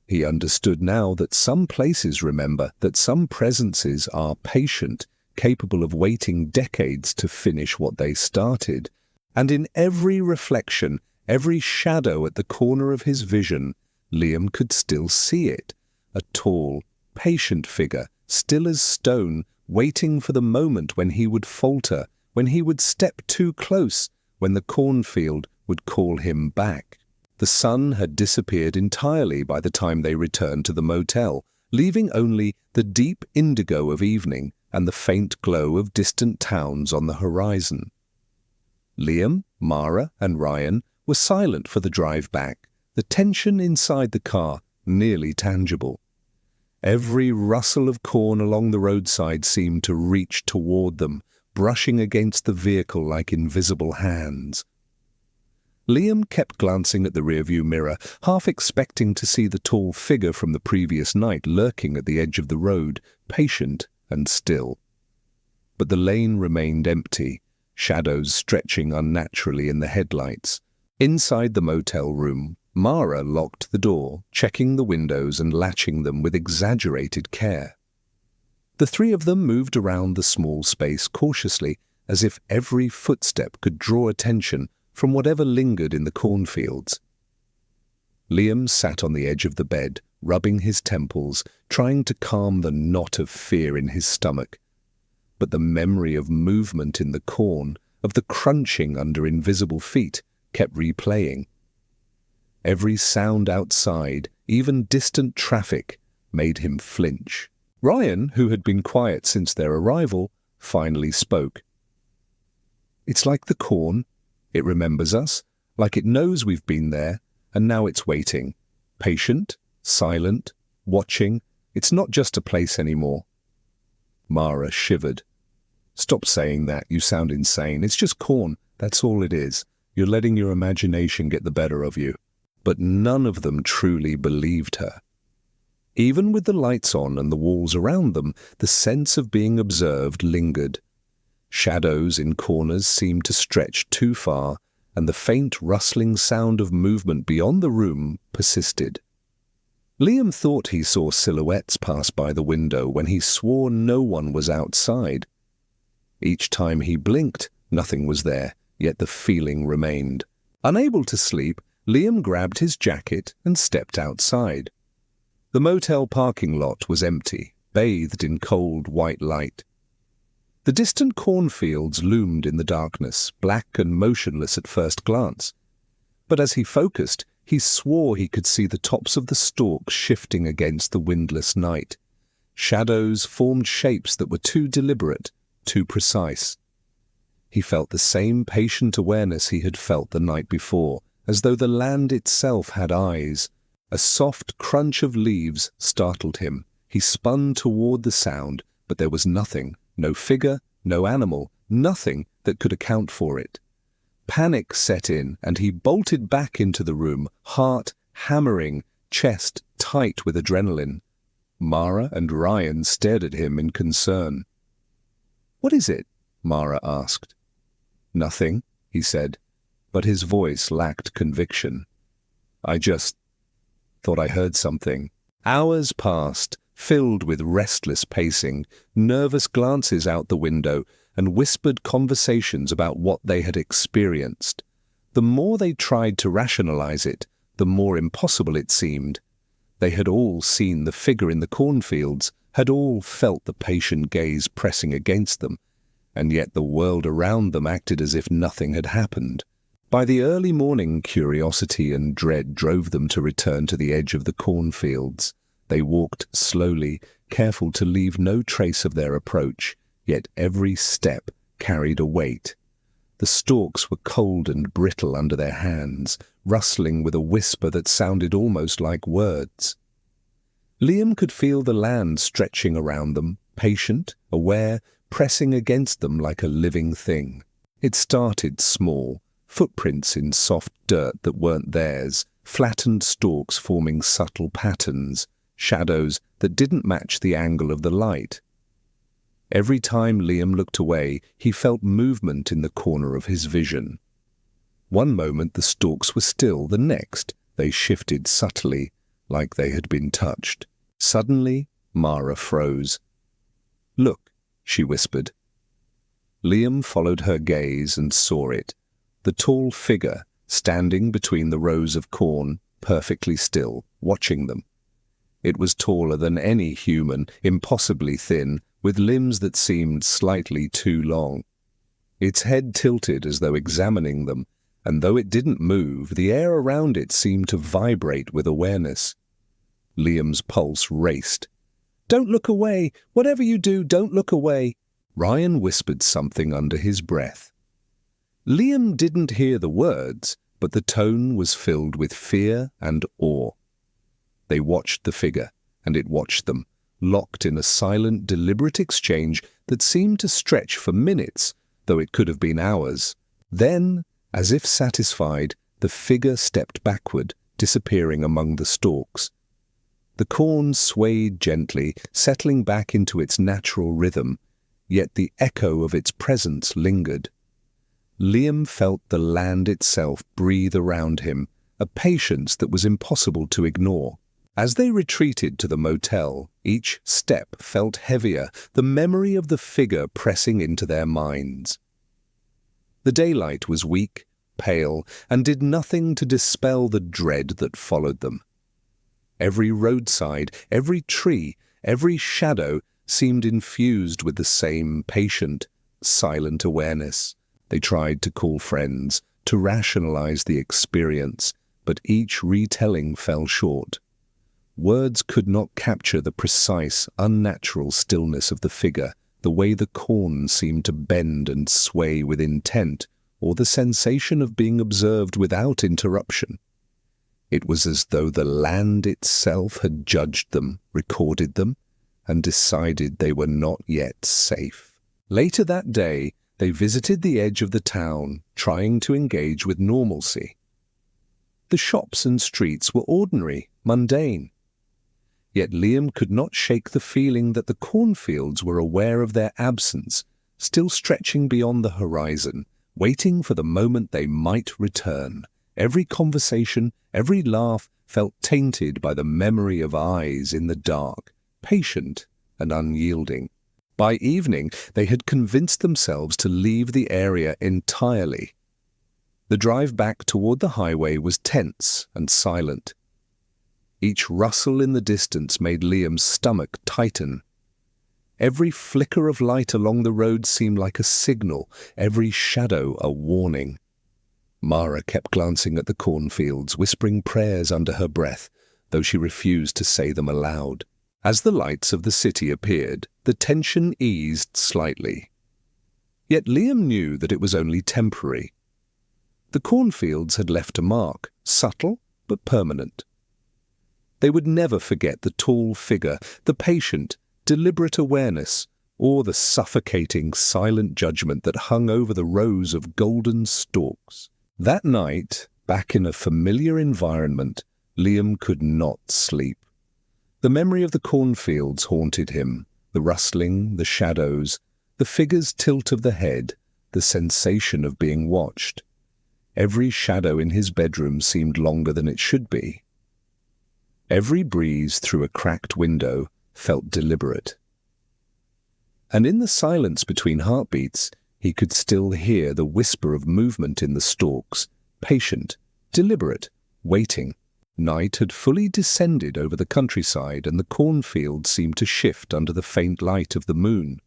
He understood now that some places remember, that some presences are patient, capable of waiting decades to finish what they started. And in every reflection, every shadow at the corner of his vision, Liam could still see it, a tall, patient figure, still as stone, waiting for the moment when he would falter, when he would step too close, when the cornfield would call him back. The sun had disappeared entirely by the time they returned to the motel, leaving only the deep indigo of evening and the faint glow of distant towns on the horizon. Liam, Mara, and Ryan were silent for the drive back, the tension inside the car nearly tangible. Every rustle of corn along the roadside seemed to reach toward them, brushing against the vehicle like invisible hands. Liam kept glancing at the rearview mirror, half expecting to see the tall figure from the previous night lurking at the edge of the road, patient and still. But the lane remained empty, shadows stretching unnaturally in the headlights. Inside the motel room, Mara locked the door, checking the windows and latching them with exaggerated care. The three of them moved around the small space cautiously, as if every footstep could draw attention from whatever lingered in the cornfields. Liam sat on the edge of the bed, rubbing his temples, trying to calm the knot of fear in his stomach. But the memory of movement in the corn, of the crunching under invisible feet, kept replaying. Every sound outside, even distant traffic, made him flinch. Ryan, who had been quiet since their arrival, finally spoke. "It's like the corn. It remembers us, like it knows we've been there, and now it's waiting. Patient, silent, watching. It's not just a place anymore." Mara shivered. "Stop saying that. You sound insane. It's just corn. That's all it is. You're letting your imagination get the better of you." But none of them truly believed her. Even with the lights on and the walls around them, the sense of being observed lingered. Shadows in corners seemed to stretch too far, and the faint rustling sound of movement beyond the room persisted. Liam thought he saw silhouettes pass by the window when he swore no one was outside. Each time he blinked, nothing was there, yet the feeling remained. Unable to sleep, Liam grabbed his jacket and stepped outside. The motel parking lot was empty, bathed in cold white light. The distant cornfields loomed in the darkness, black and motionless at first glance. But as he focused, he swore he could see the tops of the stalks shifting against the windless night. Shadows formed shapes that were too deliberate, too precise. He felt the same patient awareness he had felt the night before, as though the land itself had eyes. A soft crunch of leaves startled him. He spun toward the sound, but there was nothing, no figure, no animal, nothing that could account for it. Panic set in, and he bolted back into the room, heart hammering, chest tight with adrenaline. Mara and Ryan stared at him in concern. "What is it?" Mara asked. "Nothing," he said, but his voice lacked conviction. "I just thought I heard something." Hours passed, filled with restless pacing, nervous glances out the window, and whispered conversations about what they had experienced. The more they tried to rationalize it, the more impossible it seemed. They had all seen the figure in the cornfields, had all felt the patient gaze pressing against them, and yet the world around them acted as if nothing had happened. By the early morning, curiosity and dread drove them to return to the edge of the cornfields. They walked slowly, careful to leave no trace of their approach, yet every step carried a weight. The stalks were cold and brittle under their hands, rustling with a whisper that sounded almost like words. Liam could feel the land stretching around them, patient, aware, pressing against them like a living thing. It started small, footprints in soft dirt that weren't theirs, flattened stalks forming subtle patterns, shadows that didn't match the angle of the light. Every time Liam looked away, he felt movement in the corner of his vision. One moment the stalks were still, the next they shifted subtly, like they had been touched. Suddenly, Mara froze. "Look," she whispered. Liam followed her gaze and saw it. The tall figure, standing between the rows of corn, perfectly still, watching them. It was taller than any human, impossibly thin, with limbs that seemed slightly too long. Its head tilted as though examining them, and though it didn't move, the air around it seemed to vibrate with awareness. Liam's pulse raced. "Don't look away! Whatever you do, don't look away!" Ryan whispered something under his breath. Liam didn't hear the words, but the tone was filled with fear and awe. They watched the figure, and it watched them, locked in a silent, deliberate exchange that seemed to stretch for minutes, though it could have been hours. Then, as if satisfied, the figure stepped backward, disappearing among the stalks. The corn swayed gently, settling back into its natural rhythm, yet the echo of its presence lingered. Liam felt the land itself breathe around him, a patience that was impossible to ignore. As they retreated to the motel, each step felt heavier, the memory of the figure pressing into their minds. The daylight was weak, pale, and did nothing to dispel the dread that followed them. Every roadside, every tree, every shadow seemed infused with the same patient, silent awareness. They tried to call friends, to rationalize the experience, but each retelling fell short. Words could not capture the precise, unnatural stillness of the figure, the way the corn seemed to bend and sway with intent, or the sensation of being observed without interruption. It was as though the land itself had judged them, recorded them, and decided they were not yet safe. Later that day, they visited the edge of the town, trying to engage with normalcy. The shops and streets were ordinary, mundane. Yet Liam could not shake the feeling that the cornfields were aware of their absence, still stretching beyond the horizon, waiting for the moment they might return. Every conversation, every laugh felt tainted by the memory of eyes in the dark, patient and unyielding. By evening, they had convinced themselves to leave the area entirely. The drive back toward the highway was tense and silent. Each rustle in the distance made Liam's stomach tighten. Every flicker of light along the road seemed like a signal, every shadow a warning. Mara kept glancing at the cornfields, whispering prayers under her breath, though she refused to say them aloud. As the lights of the city appeared, the tension eased slightly. Yet Liam knew that it was only temporary. The cornfields had left a mark, subtle but permanent. They would never forget the tall figure, the patient, deliberate awareness, or the suffocating, silent judgment that hung over the rows of golden stalks. That night, back in a familiar environment, Liam could not sleep. The memory of the cornfields haunted him, the rustling, the shadows, the figure's tilt of the head, the sensation of being watched. Every shadow in his bedroom seemed longer than it should be. Every breeze through a cracked window felt deliberate. And in the silence between heartbeats, he could still hear the whisper of movement in the stalks, patient, deliberate, waiting. Night had fully descended over the countryside, and the cornfield seemed to shift under the faint light of the moon.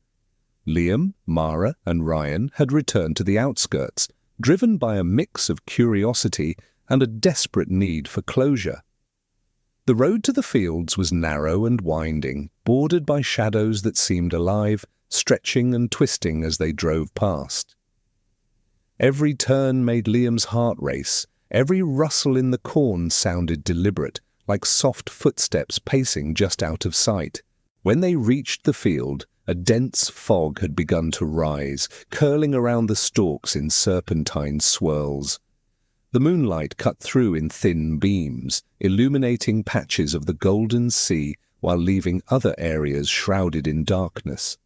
Liam, Mara, and Ryan had returned to the outskirts, driven by a mix of curiosity and a desperate need for closure. The road to the fields was narrow and winding, bordered by shadows that seemed alive, stretching and twisting as they drove past. Every turn made Liam's heart race. Every rustle in the corn sounded deliberate, like soft footsteps pacing just out of sight. When they reached the field, a dense fog had begun to rise, curling around the stalks in serpentine swirls. The moonlight cut through in thin beams, illuminating patches of the golden sea while leaving other areas shrouded in darkness.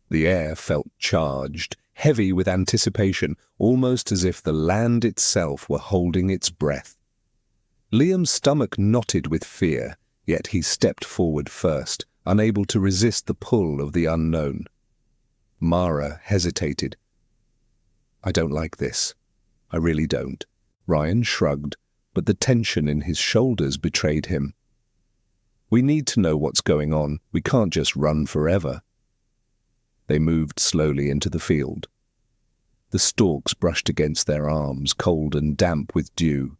The air felt charged, heavy with anticipation, almost as if the land itself were holding its breath. Liam's stomach knotted with fear, yet he stepped forward first, unable to resist the pull of the unknown. Mara hesitated. "I don't like this. I really don't." Ryan shrugged, but the tension in his shoulders betrayed him. "We need to know what's going on. We can't just run forever." They moved slowly into the field. The stalks brushed against their arms, cold and damp with dew.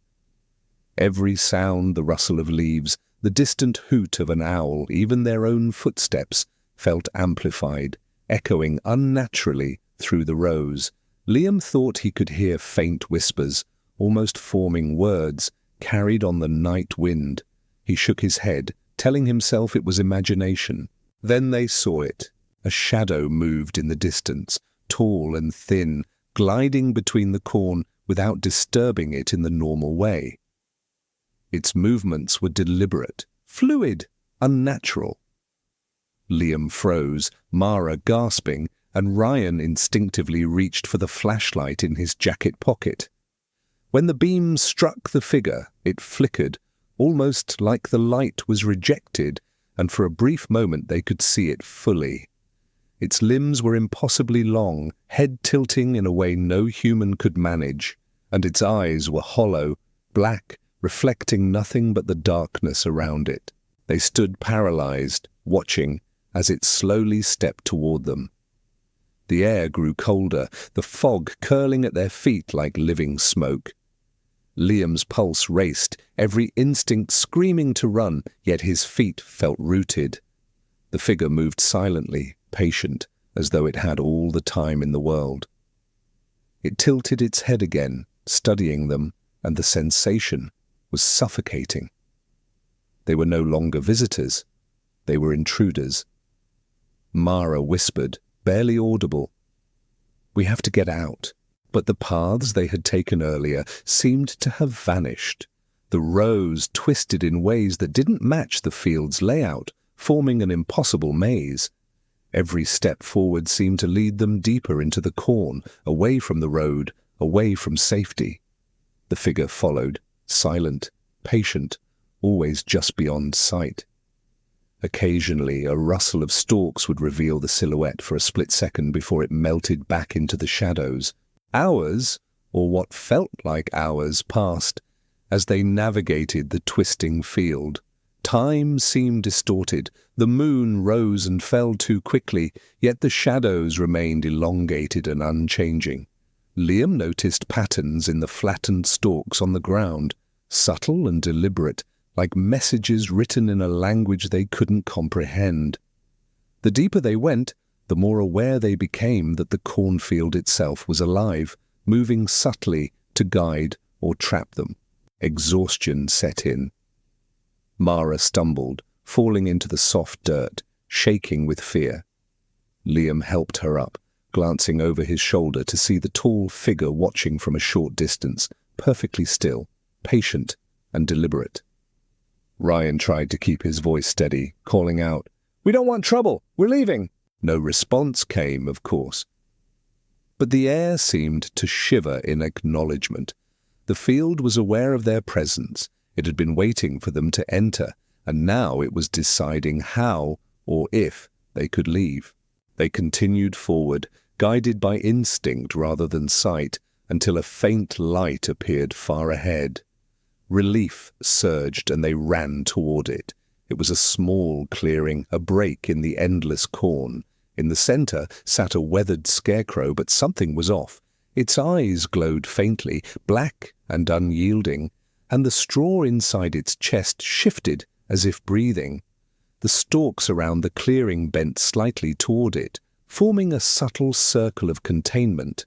Every sound, the rustle of leaves, the distant hoot of an owl, even their own footsteps, felt amplified, echoing unnaturally through the rows, Liam thought he could hear faint whispers, almost forming words, carried on the night wind. He shook his head, telling himself it was imagination. Then they saw it. A shadow moved in the distance, tall and thin, gliding between the corn without disturbing it in the normal way. Its movements were deliberate, fluid, unnatural. Liam froze, Mara gasping, and Ryan instinctively reached for the flashlight in his jacket pocket. When the beam struck the figure, it flickered, almost like the light was rejected, and for a brief moment they could see it fully. Its limbs were impossibly long, head tilting in a way no human could manage, and its eyes were hollow, black, reflecting nothing but the darkness around it. They stood paralyzed, watching, as it slowly stepped toward them. The air grew colder, the fog curling at their feet like living smoke. Liam's pulse raced, every instinct screaming to run, yet his feet felt rooted. The figure moved silently, patient, as though it had all the time in the world. It tilted its head again, studying them, and the sensation was suffocating. They were no longer visitors. They were intruders. Mara whispered, barely audible, "We have to get out." But the paths they had taken earlier seemed to have vanished. The rows twisted in ways that didn't match the field's layout, forming an impossible maze. Every step forward seemed to lead them deeper into the corn, away from the road, away from safety. The figure followed, silent, patient, always just beyond sight. Occasionally, a rustle of stalks would reveal the silhouette for a split second before it melted back into the shadows. Hours, or what felt like hours, passed as they navigated the twisting field. Time seemed distorted. The moon rose and fell too quickly, yet the shadows remained elongated and unchanging. Liam noticed patterns in the flattened stalks on the ground, subtle and deliberate, like messages written in a language they couldn't comprehend. The deeper they went, the more aware they became that the cornfield itself was alive, moving subtly to guide or trap them. Exhaustion set in. Mara stumbled, falling into the soft dirt, shaking with fear. Liam helped her up, glancing over his shoulder to see the tall figure watching from a short distance, perfectly still, patient and deliberate. Ryan tried to keep his voice steady, calling out, "We don't want trouble! We're leaving!" No response came, of course. But the air seemed to shiver in acknowledgement. The field was aware of their presence. It had been waiting for them to enter, and now it was deciding how, or if, they could leave. They continued forward, guided by instinct rather than sight, until a faint light appeared far ahead. Relief surged and they ran toward it. It was a small clearing, a break in the endless corn. In the center sat a weathered scarecrow, but something was off. Its eyes glowed faintly, black and unyielding, and the straw inside its chest shifted as if breathing. The stalks around the clearing bent slightly toward it, forming a subtle circle of containment.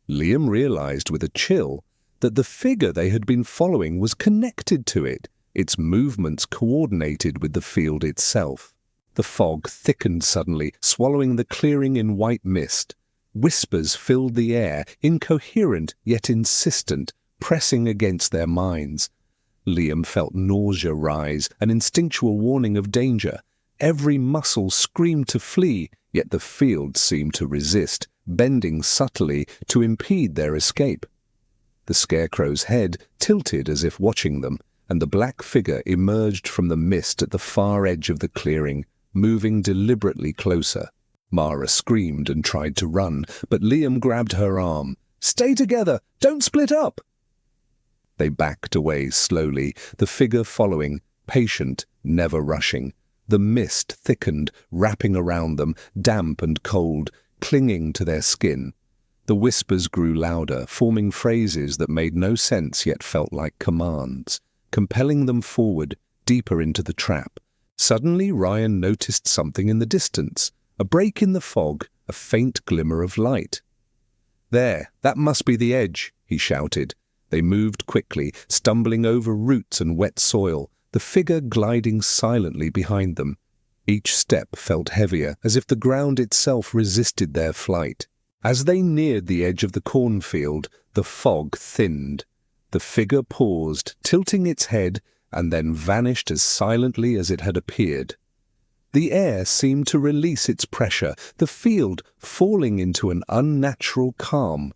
Liam realized with a chill that the figure they had been following was connected to it, its movements coordinated with the field itself. The fog thickened suddenly, swallowing the clearing in white mist. Whispers filled the air, incoherent yet insistent, pressing against their minds. Liam felt nausea rise, an instinctual warning of danger. Every muscle screamed to flee, yet the field seemed to resist, bending subtly to impede their escape. The scarecrow's head tilted as if watching them, and the black figure emerged from the mist at the far edge of the clearing, moving deliberately closer. Mara screamed and tried to run, but Liam grabbed her arm. "Stay together! Don't split up!" They backed away slowly, the figure following, patient, never rushing. The mist thickened, wrapping around them, damp and cold, clinging to their skin. The whispers grew louder, forming phrases that made no sense yet felt like commands, compelling them forward, deeper into the trap. Suddenly Ryan noticed something in the distance, a break in the fog, a faint glimmer of light. "There, that must be the edge," he shouted. They moved quickly, stumbling over roots and wet soil, the figure gliding silently behind them. Each step felt heavier, as if the ground itself resisted their flight. As they neared the edge of the cornfield, the fog thinned. The figure paused, tilting its head, and then vanished as silently as it had appeared. The air seemed to release its pressure, the field falling into an unnatural calm.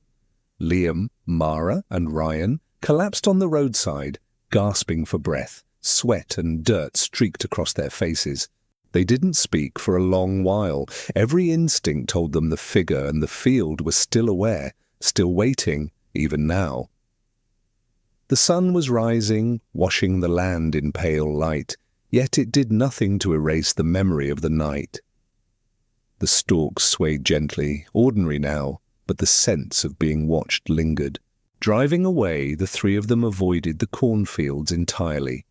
Liam, Mara, and Ryan collapsed on the roadside, gasping for breath. Sweat and dirt streaked across their faces. They didn't speak for a long while. Every instinct told them the figure and the field were still aware, still waiting, even now. The sun was rising, washing the land in pale light, yet it did nothing to erase the memory of the night. The stalks swayed gently, ordinary now, but the sense of being watched lingered. Driving away, the three of them avoided the cornfields entirely.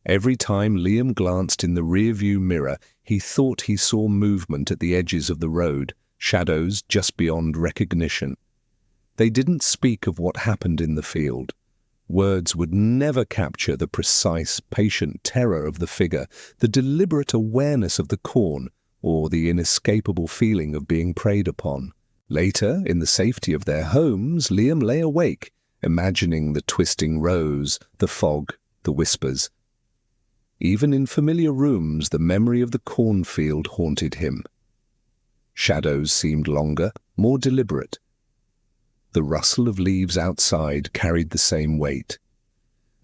Every time Liam glanced in the rearview mirror, he thought he saw movement at the edges of the road, shadows just beyond recognition. They didn't speak of what happened in the field. Words would never capture the precise, patient terror of the figure, the deliberate awareness of the corn, or the inescapable feeling of being preyed upon. Later, in the safety of their homes, Liam lay awake, imagining the twisting rows, the fog, the whispers. Even in familiar rooms, the memory of the cornfield haunted him. Shadows seemed longer, more deliberate. The rustle of leaves outside carried the same weight.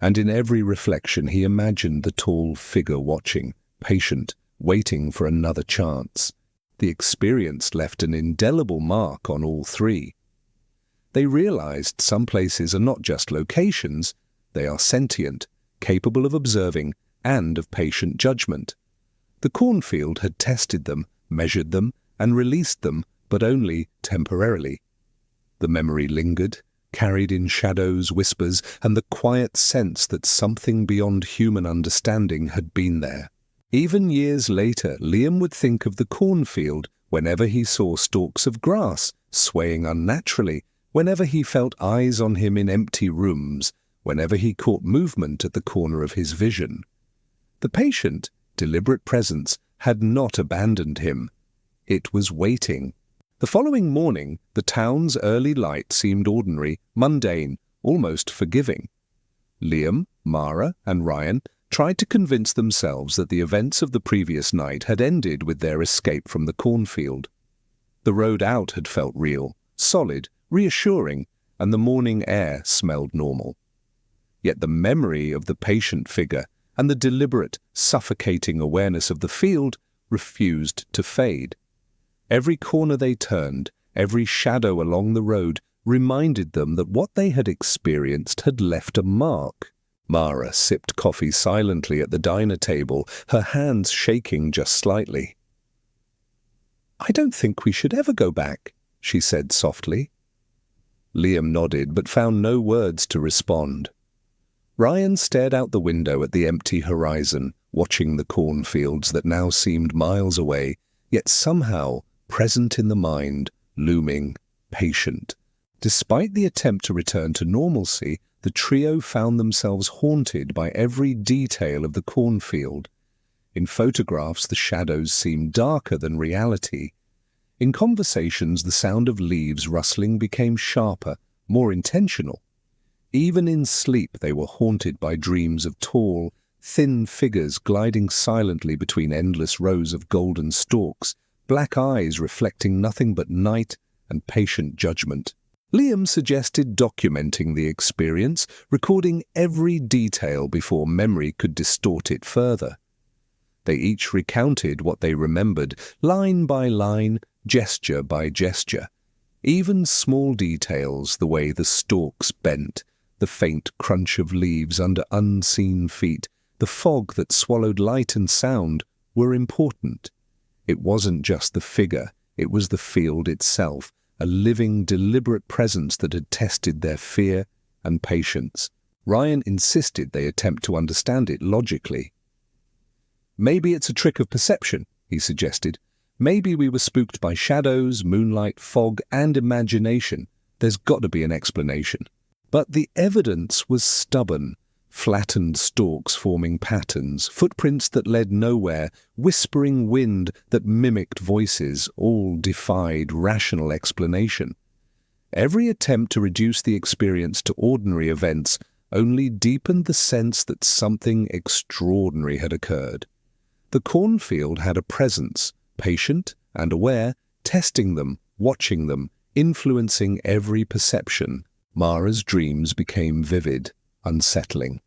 And in every reflection he imagined the tall figure watching, patient, waiting for another chance. The experience left an indelible mark on all three. They realized some places are not just locations, they are sentient, capable of observing, and of patient judgment. The cornfield had tested them, measured them, and released them, but only temporarily. The memory lingered, carried in shadows, whispers, and the quiet sense that something beyond human understanding had been there. Even years later, Liam would think of the cornfield whenever he saw stalks of grass swaying unnaturally, whenever he felt eyes on him in empty rooms, whenever he caught movement at the corner of his vision. The patient, deliberate presence had not abandoned him. It was waiting. The following morning, the town's early light seemed ordinary, mundane, almost forgiving. Liam, Mara, and Ryan tried to convince themselves that the events of the previous night had ended with their escape from the cornfield. The road out had felt real, solid, reassuring, and the morning air smelled normal. Yet the memory of the patient figure and the deliberate, suffocating awareness of the field refused to fade. Every corner they turned, every shadow along the road, reminded them that what they had experienced had left a mark. Mara sipped coffee silently at the diner table, her hands shaking just slightly. "I don't think we should ever go back," she said softly. Liam nodded, but found no words to respond. Ryan stared out the window at the empty horizon, watching the cornfields that now seemed miles away, yet somehow present in the mind, looming, patient. Despite the attempt to return to normalcy, the trio found themselves haunted by every detail of the cornfield. In photographs, the shadows seemed darker than reality. In conversations, the sound of leaves rustling became sharper, more intentional. Even in sleep, they were haunted by dreams of tall, thin figures gliding silently between endless rows of golden stalks, black eyes reflecting nothing but night and patient judgment. Liam suggested documenting the experience, recording every detail before memory could distort it further. They each recounted what they remembered, line by line, gesture by gesture. Even small details, the way the stalks bent, the faint crunch of leaves under unseen feet, the fog that swallowed light and sound, were important. It wasn't just the figure, it was the field itself, a living, deliberate presence that had tested their fear and patience. Ryan insisted they attempt to understand it logically. "Maybe it's a trick of perception," he suggested. Maybe we were spooked by shadows, moonlight, fog, and imagination. There's got to be an explanation. But the evidence was stubborn. Flattened stalks forming patterns, footprints that led nowhere, whispering wind that mimicked voices, all defied rational explanation. Every attempt to reduce the experience to ordinary events only deepened the sense that something extraordinary had occurred. The cornfield had a presence, patient and aware, testing them, watching them, influencing every perception. Mara's dreams became vivid, unsettling.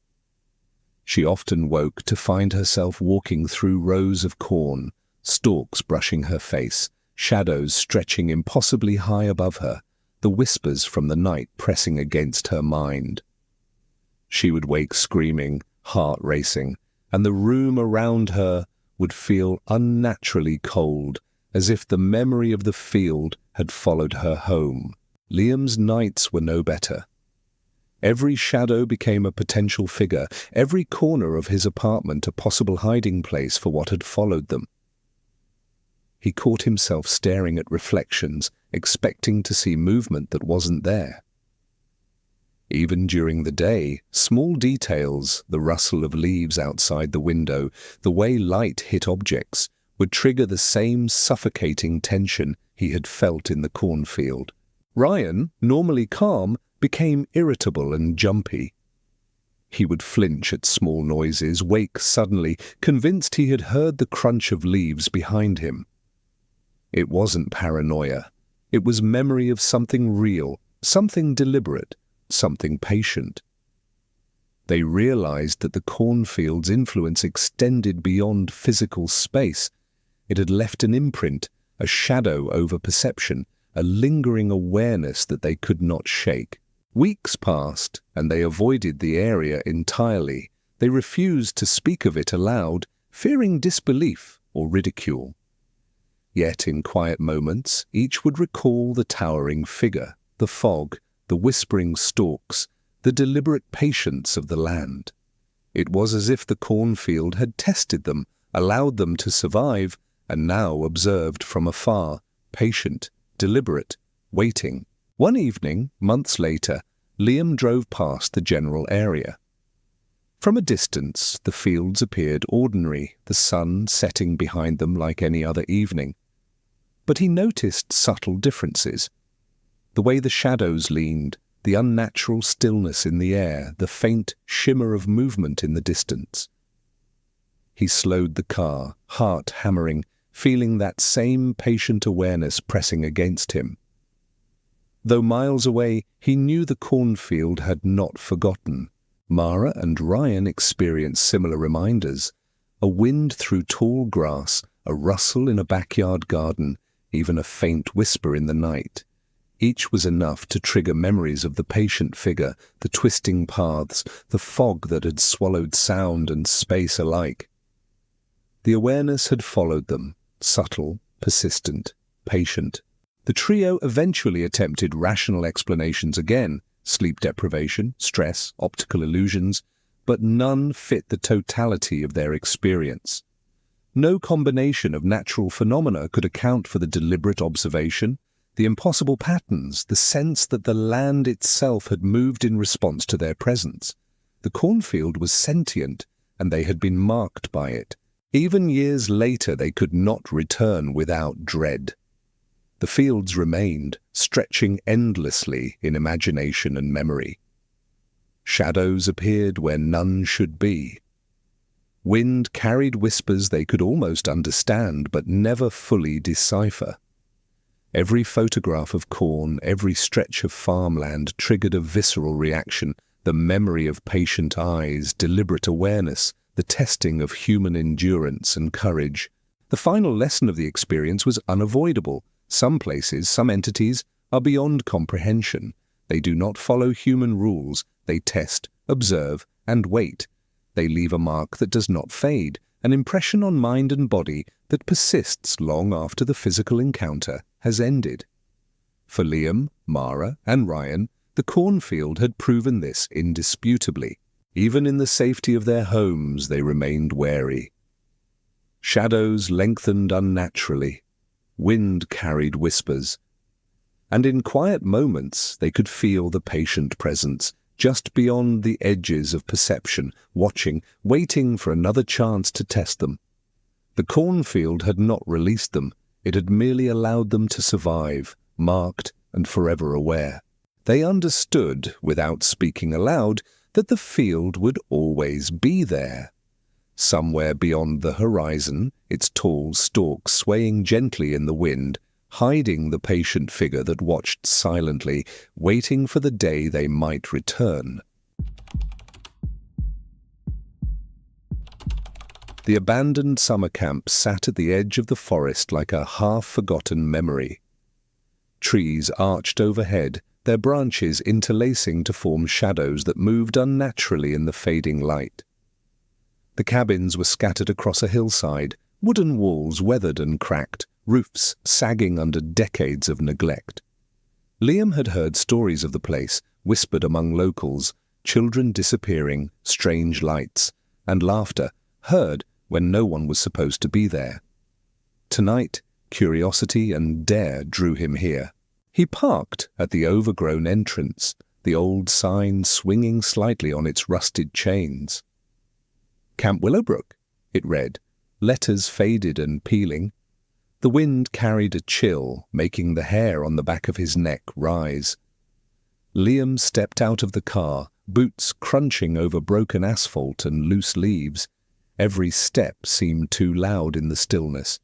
She often woke to find herself walking through rows of corn, stalks brushing her face, shadows stretching impossibly high above her, the whispers from the night pressing against her mind. She would wake screaming, heart racing, and the room around her would feel unnaturally cold, as if the memory of the field had followed her home. Liam's nights were no better. Every shadow became a potential figure, every corner of his apartment a possible hiding place for what had followed them. He caught himself staring at reflections, expecting to see movement that wasn't there. Even during the day, small details, the rustle of leaves outside the window, the way light hit objects, would trigger the same suffocating tension he had felt in the cornfield. Ryan, normally calm, became irritable and jumpy. He would flinch at small noises, wake suddenly, convinced he had heard the crunch of leaves behind him. It wasn't paranoia. It was memory of something real, something deliberate, something patient. They realized that the cornfield's influence extended beyond physical space. It had left an imprint, a shadow over perception, a lingering awareness that they could not shake. Weeks passed, and they avoided the area entirely. They refused to speak of it aloud, fearing disbelief or ridicule. Yet in quiet moments, each would recall the towering figure, the fog, the whispering stalks, the deliberate patience of the land. It was as if the cornfield had tested them, allowed them to survive, and now observed from afar, patient, deliberate, waiting. One evening, months later, Liam drove past the general area. From a distance, the fields appeared ordinary, the sun setting behind them like any other evening. But he noticed subtle differences. The way the shadows leaned, the unnatural stillness in the air, the faint shimmer of movement in the distance. He slowed the car, heart hammering, feeling that same patient awareness pressing against him. Though miles away, he knew the cornfield had not forgotten. Mara and Ryan experienced similar reminders. A wind through tall grass, a rustle in a backyard garden, even a faint whisper in the night. Each was enough to trigger memories of the patient figure, the twisting paths, the fog that had swallowed sound and space alike. The awareness had followed them, subtle, persistent, patient. The trio eventually attempted rational explanations again, sleep deprivation, stress, optical illusions, but none fit the totality of their experience. No combination of natural phenomena could account for the deliberate observation, the impossible patterns, the sense that the land itself had moved in response to their presence. The cornfield was sentient, and they had been marked by it. Even years later they could not return without dread. The fields remained, stretching endlessly in imagination and memory. Shadows appeared where none should be. Wind carried whispers they could almost understand but never fully decipher. Every photograph of corn, every stretch of farmland triggered a visceral reaction, the memory of patient eyes, deliberate awareness, the testing of human endurance and courage. The final lesson of the experience was unavoidable. Some places, some entities, are beyond comprehension. They do not follow human rules. They test, observe, and wait. They leave a mark that does not fade, an impression on mind and body that persists long after the physical encounter has ended. For Liam, Mara, and Ryan, the cornfield had proven this indisputably. Even in the safety of their homes, they remained wary. Shadows lengthened unnaturally. wind carried whispers. And in quiet moments they could feel the patient presence, just beyond the edges of perception, watching, waiting for another chance to test them. The cornfield had not released them, it had merely allowed them to survive, marked and forever aware. They understood, without speaking aloud, that the field would always be there. Somewhere beyond the horizon, its tall stalks swaying gently in the wind, hiding the patient figure that watched silently, waiting for the day they might return. The abandoned summer camp sat at the edge of the forest like a half-forgotten memory. Trees arched overhead, their branches interlacing to form shadows that moved unnaturally in the fading light. The cabins were scattered across a hillside, wooden walls weathered and cracked, roofs sagging under decades of neglect. Liam had heard stories of the place, whispered among locals, children disappearing, strange lights, and laughter, heard when no one was supposed to be there. Tonight, curiosity and dare drew him here. He parked at the overgrown entrance, the old sign swinging slightly on its rusted chains. Camp Willowbrook, it read, letters faded and peeling. The wind carried a chill, making the hair on the back of his neck rise. Liam stepped out of the car, boots crunching over broken asphalt and loose leaves. Every step seemed too loud in the stillness.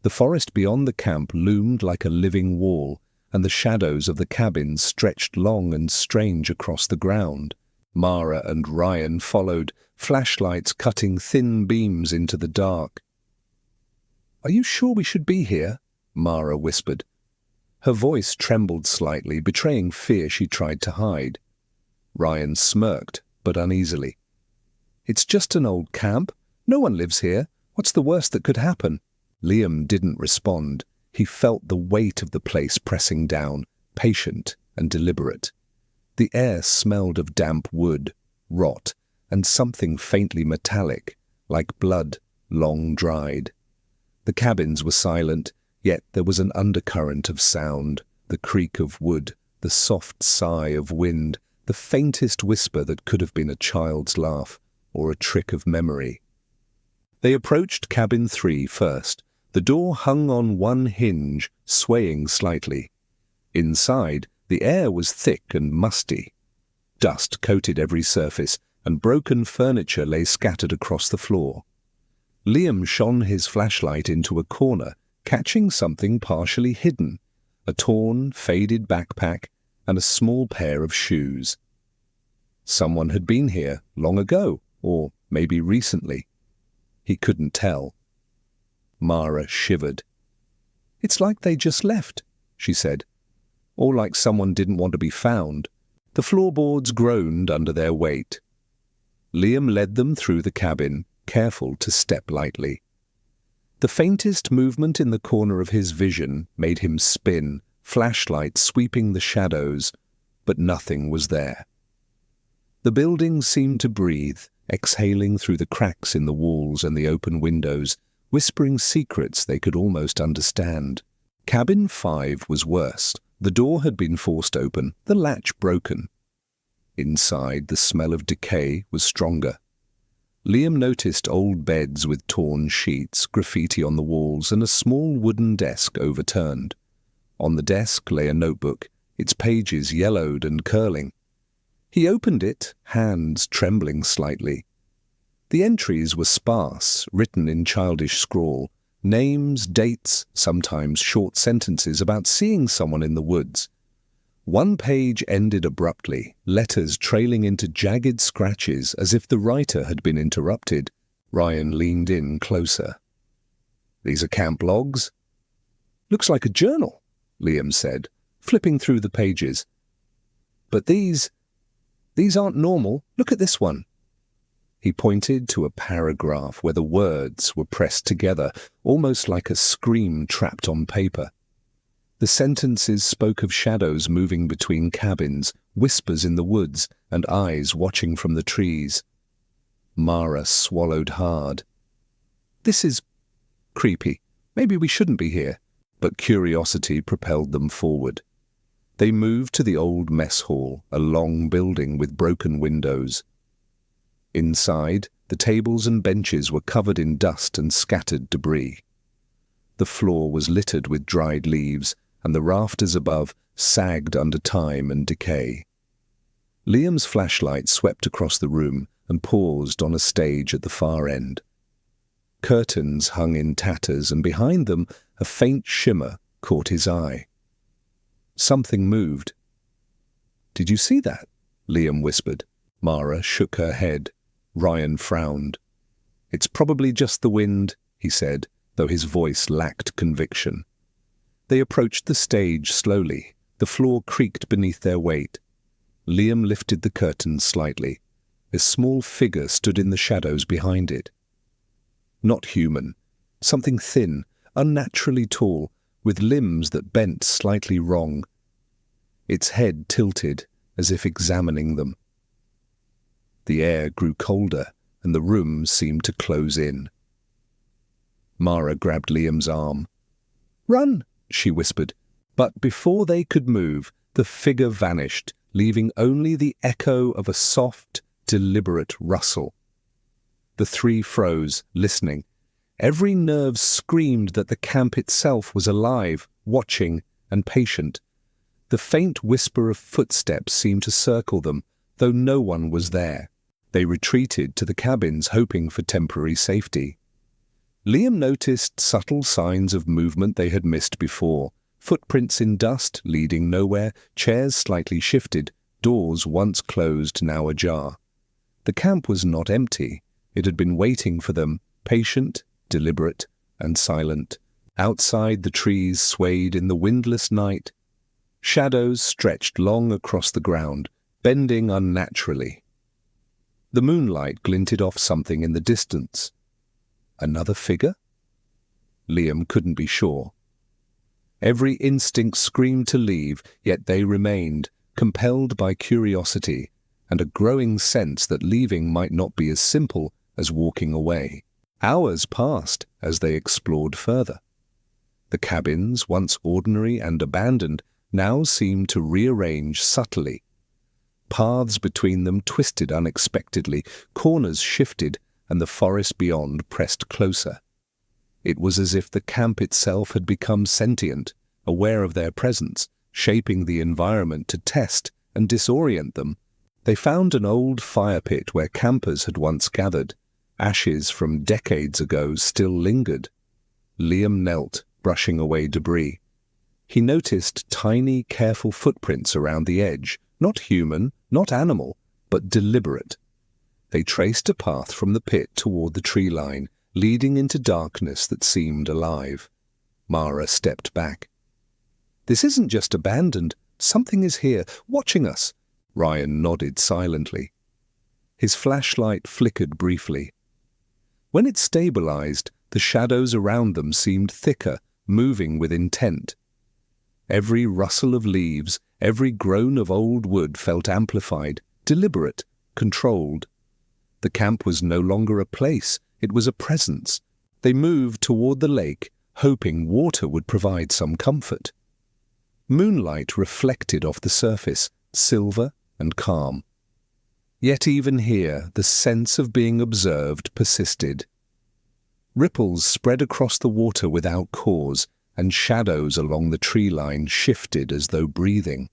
The forest beyond the camp loomed like a living wall, and the shadows of the cabins stretched long and strange across the ground. Mara and Ryan followed, flashlights cutting thin beams into the dark. "Are you sure we should be here?" Mara whispered. Her voice trembled slightly, betraying fear she tried to hide. Ryan smirked, but uneasily. "It's just an old camp. No one lives here. What's the worst that could happen?" Liam didn't respond. He felt the weight of the place pressing down, patient and deliberate. The air smelled of damp wood, rot, and something faintly metallic, like blood, long dried. The cabins were silent, yet there was an undercurrent of sound, the creak of wood, the soft sigh of wind, the faintest whisper that could have been a child's laugh or a trick of memory. They approached cabin 3 first. The door hung on one hinge, swaying slightly. Inside, the air was thick and musty. Dust coated every surface, and broken furniture lay scattered across the floor. Liam shone his flashlight into a corner, catching something partially hidden, a torn, faded backpack and a small pair of shoes. Someone had been here long ago, or maybe recently. He couldn't tell. Mara shivered. "It's like they just left," she said. Or like someone didn't want to be found. The floorboards groaned under their weight. Liam led them through the cabin, careful to step lightly. The faintest movement in the corner of his vision made him spin, flashlight sweeping the shadows, but nothing was there. The building seemed to breathe, exhaling through the cracks in the walls and the open windows, whispering secrets they could almost understand. Cabin 5 was worse. The door had been forced open, the latch broken. Inside, the smell of decay was stronger. Liam noticed old beds with torn sheets, graffiti on the walls, and a small wooden desk overturned. On the desk lay a notebook, its pages yellowed and curling. He opened it, hands trembling slightly. The entries were sparse, written in childish scrawl. Names, dates, sometimes short sentences about seeing someone in the woods. One page ended abruptly, letters trailing into jagged scratches as if the writer had been interrupted. Ryan leaned in closer. "These are camp logs?" "Looks like a journal," Liam said, flipping through the pages. "But these aren't normal. Look at this one." He pointed to a paragraph where the words were pressed together, almost like a scream trapped on paper. The sentences spoke of shadows moving between cabins, whispers in the woods, and eyes watching from the trees. Mara swallowed hard. "This is creepy. Maybe we shouldn't be here." but curiosity propelled them forward. They moved to the old mess hall, a long building with broken windows. Inside, the tables and benches were covered in dust and scattered debris. The floor was littered with dried leaves, and the rafters above sagged under time and decay. Liam's flashlight swept across the room and paused on a stage at the far end. Curtains hung in tatters, and behind them a faint shimmer caught his eye. Something moved. "Did you see that?" Liam whispered. Mara shook her head. Ryan frowned. "It's probably just the wind," he said, though his voice lacked conviction. They approached the stage slowly. The floor creaked beneath their weight. Liam lifted the curtains slightly. A small figure stood in the shadows behind it. Not human. Something thin, unnaturally tall, with limbs that bent slightly wrong. Its head tilted, as if examining them. The air grew colder, and the room seemed to close in. Mara grabbed Liam's arm. "Run!" she whispered. But before they could move, the figure vanished, leaving only the echo of a soft, deliberate rustle. The three froze, listening. Every nerve screamed that the camp itself was alive, watching, and patient. The faint whisper of footsteps seemed to circle them, though no one was there. They retreated to the cabins, hoping for temporary safety. Liam noticed subtle signs of movement they had missed before. Footprints in dust, leading nowhere, chairs slightly shifted, doors once closed now ajar. The camp was not empty. It had been waiting for them, patient, deliberate, and silent. Outside, the trees swayed in the windless night. Shadows stretched long across the ground, bending unnaturally. The moonlight glinted off something in the distance. Another figure? Liam couldn't be sure. Every instinct screamed to leave, yet they remained, compelled by curiosity and a growing sense that leaving might not be as simple as walking away. Hours passed as they explored further. The cabins, once ordinary and abandoned, now seemed to rearrange subtly. Paths between them twisted unexpectedly, corners shifted, and the forest beyond pressed closer. It was as if the camp itself had become sentient, aware of their presence, shaping the environment to test and disorient them. They found an old fire pit where campers had once gathered. Ashes from decades ago still lingered. Liam knelt, brushing away debris. He noticed tiny, careful footprints around the edge, not human, not animal, but deliberate. They traced a path from the pit toward the tree line, leading into darkness that seemed alive. Mara stepped back. "This isn't just abandoned. Something is here, watching us." Ryan nodded silently. His flashlight flickered briefly. When it stabilized, the shadows around them seemed thicker, moving with intent. Every rustle of leaves, every groan of old wood felt amplified, deliberate, controlled. The camp was no longer a place, it was a presence. They moved toward the lake, hoping water would provide some comfort. Moonlight reflected off the surface, silver and calm. Yet even here, the sense of being observed persisted. Ripples spread across the water without cause, and shadows along the tree line shifted as though breathing.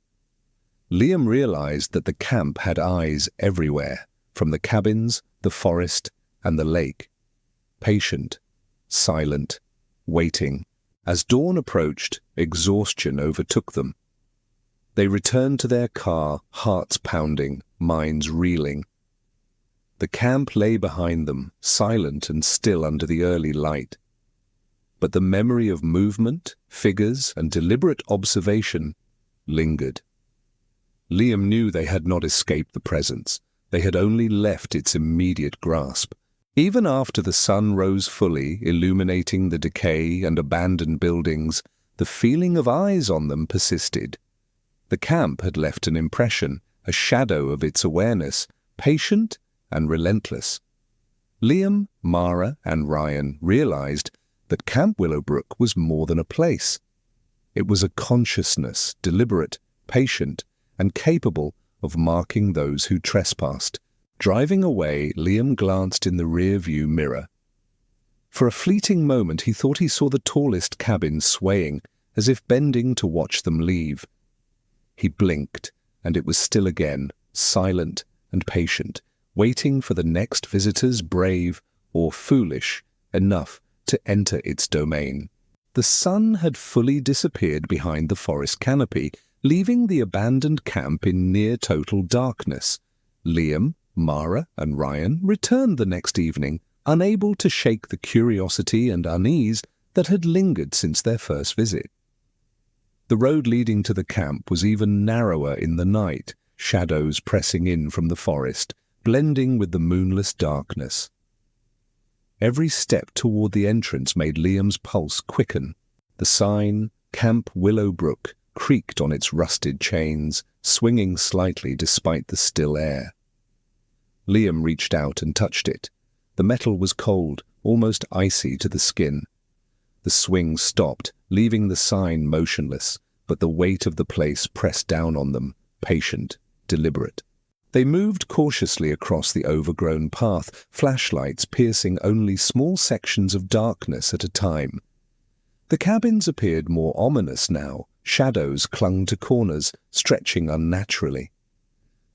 Liam realized that the camp had eyes everywhere, from the cabins, the forest, and the lake. Patient, silent, waiting. As dawn approached, exhaustion overtook them. They returned to their car, hearts pounding, minds reeling. The camp lay behind them, silent and still under the early light. But the memory of movement, figures, and deliberate observation lingered. Liam knew they had not escaped the presence. They had only left its immediate grasp. Even after the sun rose fully, illuminating the decay and abandoned buildings, the feeling of eyes on them persisted. The camp had left an impression, a shadow of its awareness, patient and relentless. Liam, Mara, and Ryan realized that Camp Willowbrook was more than a place. It was a consciousness, deliberate, patient, and capable of marking those who trespassed. Driving away, Liam glanced in the rear-view mirror. For a fleeting moment he thought he saw the tallest cabin swaying, as if bending to watch them leave. He blinked, and it was still again, silent and patient, waiting for the next visitors brave or foolish enough to enter its domain. The sun had fully disappeared behind the forest canopy, leaving the abandoned camp in near-total darkness. Liam, Mara, and Ryan returned the next evening, unable to shake the curiosity and unease that had lingered since their first visit. The road leading to the camp was even narrower in the night, shadows pressing in from the forest, blending with the moonless darkness. Every step toward the entrance made Liam's pulse quicken. The sign, Camp Willowbrook, creaked on its rusted chains, swinging slightly despite the still air. Liam reached out and touched it. The metal was cold, almost icy to the skin. The swing stopped, leaving the sign motionless, but the weight of the place pressed down on them, patient, deliberate. They moved cautiously across the overgrown path, flashlights piercing only small sections of darkness at a time. The cabins appeared more ominous now. Shadows clung to corners, stretching unnaturally.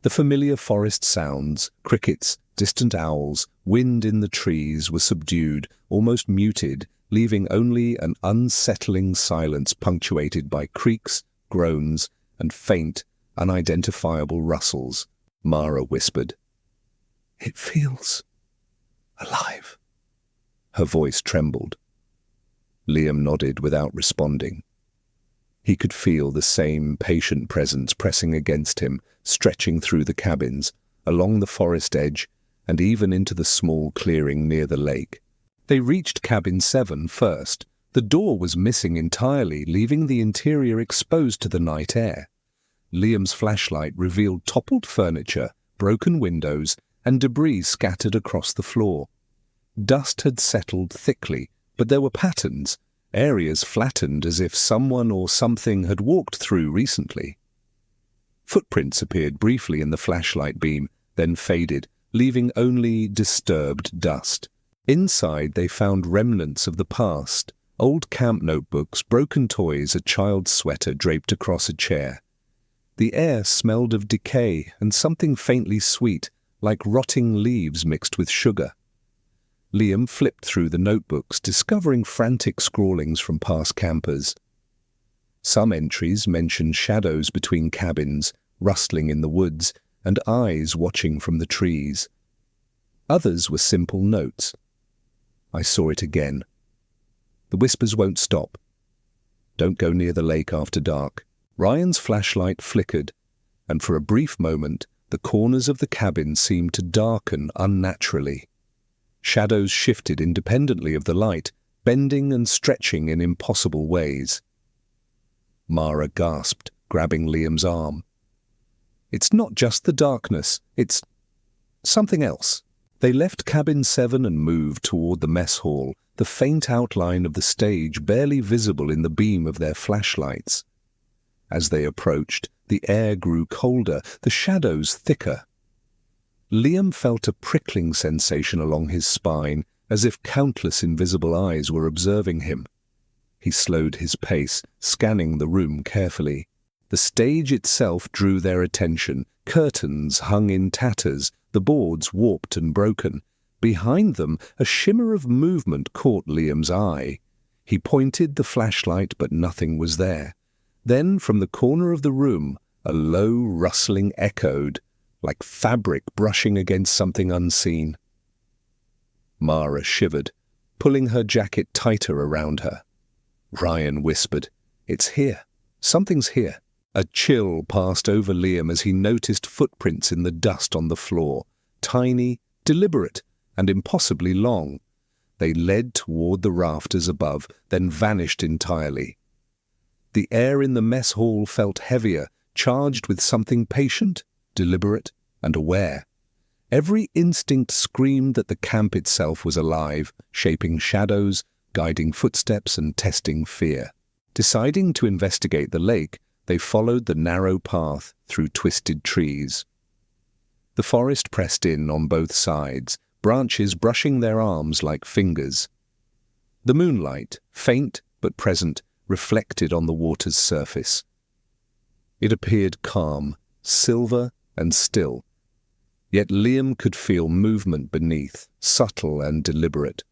The familiar forest sounds, crickets, distant owls, wind in the trees were subdued, almost muted, leaving only an unsettling silence punctuated by creaks, groans, and faint, unidentifiable rustles. Mara whispered, "It feels alive." Her voice trembled. Liam nodded without responding. He could feel the same patient presence pressing against him, stretching through the cabins, along the forest edge, and even into the small clearing near the lake. They reached Cabin 7 first. The door was missing entirely, leaving the interior exposed to the night air. Liam's flashlight revealed toppled furniture, broken windows, and debris scattered across the floor. Dust had settled thickly, but there were patterns, areas flattened as if someone or something had walked through recently. Footprints appeared briefly in the flashlight beam, then faded, leaving only disturbed dust. Inside they found remnants of the past, old camp notebooks, broken toys, a child's sweater draped across a chair. The air smelled of decay and something faintly sweet, like rotting leaves mixed with sugar. Liam flipped through the notebooks, discovering frantic scrawlings from past campers. Some entries mentioned shadows between cabins, rustling in the woods, and eyes watching from the trees. Others were simple notes. I saw it again. The whispers won't stop. Don't go near the lake after dark. Ryan's flashlight flickered, and for a brief moment the corners of the cabin seemed to darken unnaturally. Shadows shifted independently of the light, bending and stretching in impossible ways. Mara gasped, grabbing Liam's arm. "It's not just the darkness, it's something else." They left Cabin 7 and moved toward the mess hall, the faint outline of the stage barely visible in the beam of their flashlights. As they approached, the air grew colder, the shadows thicker. Liam felt a prickling sensation along his spine, as if countless invisible eyes were observing him. He slowed his pace, scanning the room carefully. The stage itself drew their attention. Curtains hung in tatters, the boards warped and broken. Behind them, a shimmer of movement caught Liam's eye. He pointed the flashlight, but nothing was there. Then, from the corner of the room, a low rustling echoed, like fabric brushing against something unseen. Mara shivered, pulling her jacket tighter around her. Ryan whispered, "It's here. Something's here." A chill passed over Liam as he noticed footprints in the dust on the floor, tiny, deliberate, and impossibly long. They led toward the rafters above, then vanished entirely. The air in the mess hall felt heavier, charged with something patient, deliberate, and aware. Every instinct screamed that the camp itself was alive, shaping shadows, guiding footsteps, and testing fear. Deciding to investigate the lake, they followed the narrow path through twisted trees. The forest pressed in on both sides, branches brushing their arms like fingers. The moonlight, faint but present, reflected on the water's surface. It appeared calm, silver and still. Yet Liam could feel movement beneath, subtle and deliberate.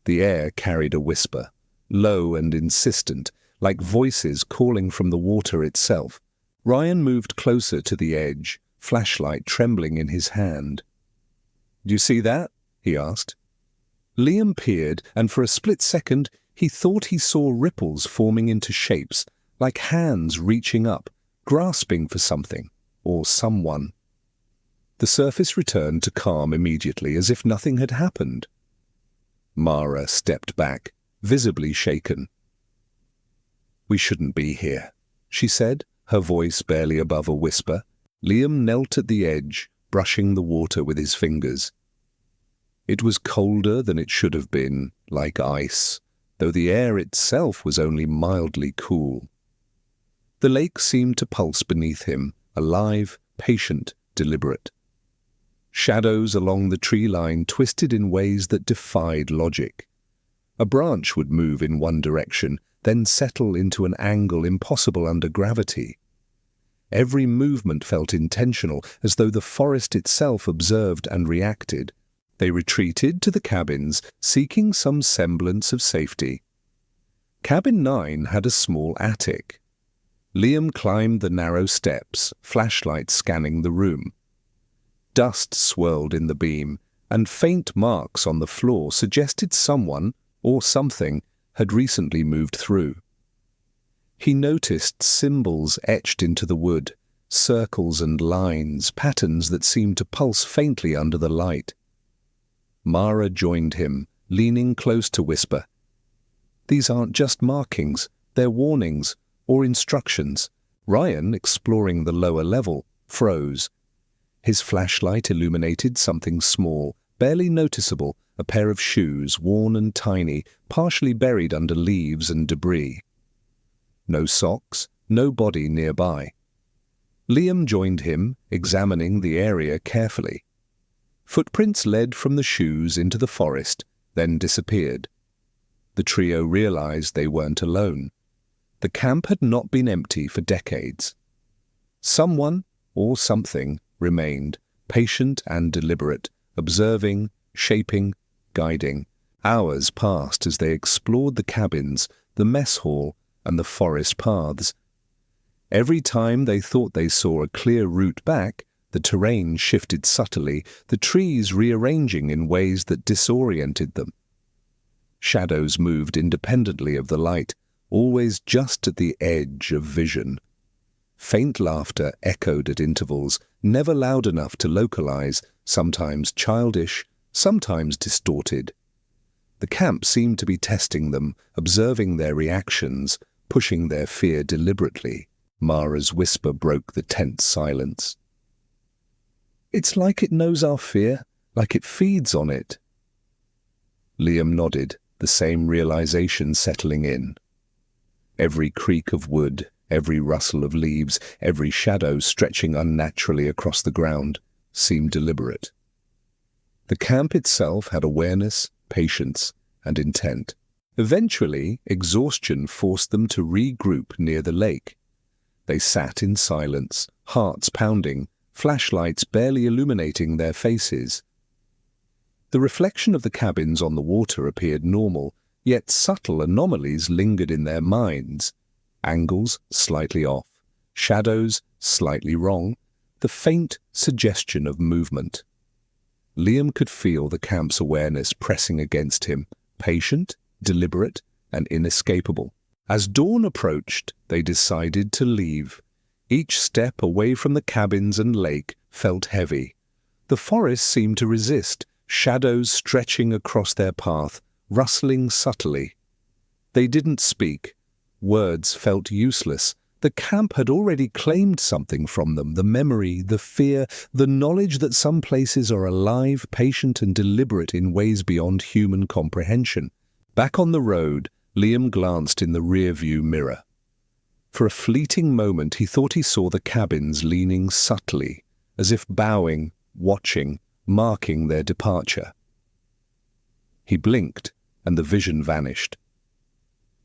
The air carried a whisper, low and insistent, like voices calling from the water itself. Ryan moved closer to the edge, flashlight trembling in his hand. "Do you see that?" he asked. Liam peered, and for a split second he thought he saw ripples forming into shapes, like hands reaching up, grasping for something, or someone. The surface returned to calm immediately, as if nothing had happened. Mara stepped back, visibly shaken. "We shouldn't be here," she said, her voice barely above a whisper. Liam knelt at the edge, brushing the water with his fingers. It was colder than it should have been, like ice, though the air itself was only mildly cool. The lake seemed to pulse beneath him, alive, patient, deliberate. Shadows along the tree line twisted in ways that defied logic. A branch would move in one direction, then settle into an angle impossible under gravity. Every movement felt intentional, as though the forest itself observed and reacted. They retreated to the cabins, seeking some semblance of safety. Cabin 9 had a small attic. Liam climbed the narrow steps, flashlight scanning the room. Dust swirled in the beam, and faint marks on the floor suggested someone, or something, had recently moved through. He noticed symbols etched into the wood, circles and lines, patterns that seemed to pulse faintly under the light. Mara joined him, leaning close to whisper, "These aren't just markings, they're warnings, or instructions." Ryan, exploring the lower level, froze. His flashlight illuminated something small, barely noticeable, a pair of shoes, worn and tiny, partially buried under leaves and debris. No socks, no body nearby. Liam joined him, examining the area carefully. Footprints led from the shoes into the forest, then disappeared. The trio realized they weren't alone. The camp had not been empty for decades. Someone, or something, remained, patient and deliberate, observing, shaping, guiding. Hours passed as they explored the cabins, the mess hall, and the forest paths. Every time they thought they saw a clear route back, the terrain shifted subtly, the trees rearranging in ways that disoriented them. Shadows moved independently of the light, always just at the edge of vision. Faint laughter echoed at intervals, never loud enough to localize, sometimes childish, sometimes distorted. The camp seemed to be testing them, observing their reactions, pushing their fear deliberately. Mara's whisper broke the tense silence. "It's like it knows our fear, like it feeds on it." Liam nodded, the same realization settling in. Every creak of wood, every rustle of leaves, every shadow stretching unnaturally across the ground seemed deliberate. The camp itself had awareness, patience, and intent. Eventually, exhaustion forced them to regroup near the lake. They sat in silence, hearts pounding, flashlights barely illuminating their faces. The reflection of the cabins on the water appeared normal, yet subtle anomalies lingered in their minds. Angles slightly off, shadows slightly wrong, the faint suggestion of movement. Liam could feel the camp's awareness pressing against him, patient, deliberate, and inescapable. As dawn approached, they decided to leave. Each step away from the cabins and lake felt heavy. The forest seemed to resist, shadows stretching across their path, rustling subtly. They didn't speak. Words felt useless. The camp had already claimed something from them, the memory, the fear, the knowledge that some places are alive, patient, and deliberate in ways beyond human comprehension. Back on the road, Liam glanced in the rearview mirror. For a fleeting moment he thought he saw the cabins leaning subtly, as if bowing, watching, marking their departure. He blinked, and the vision vanished.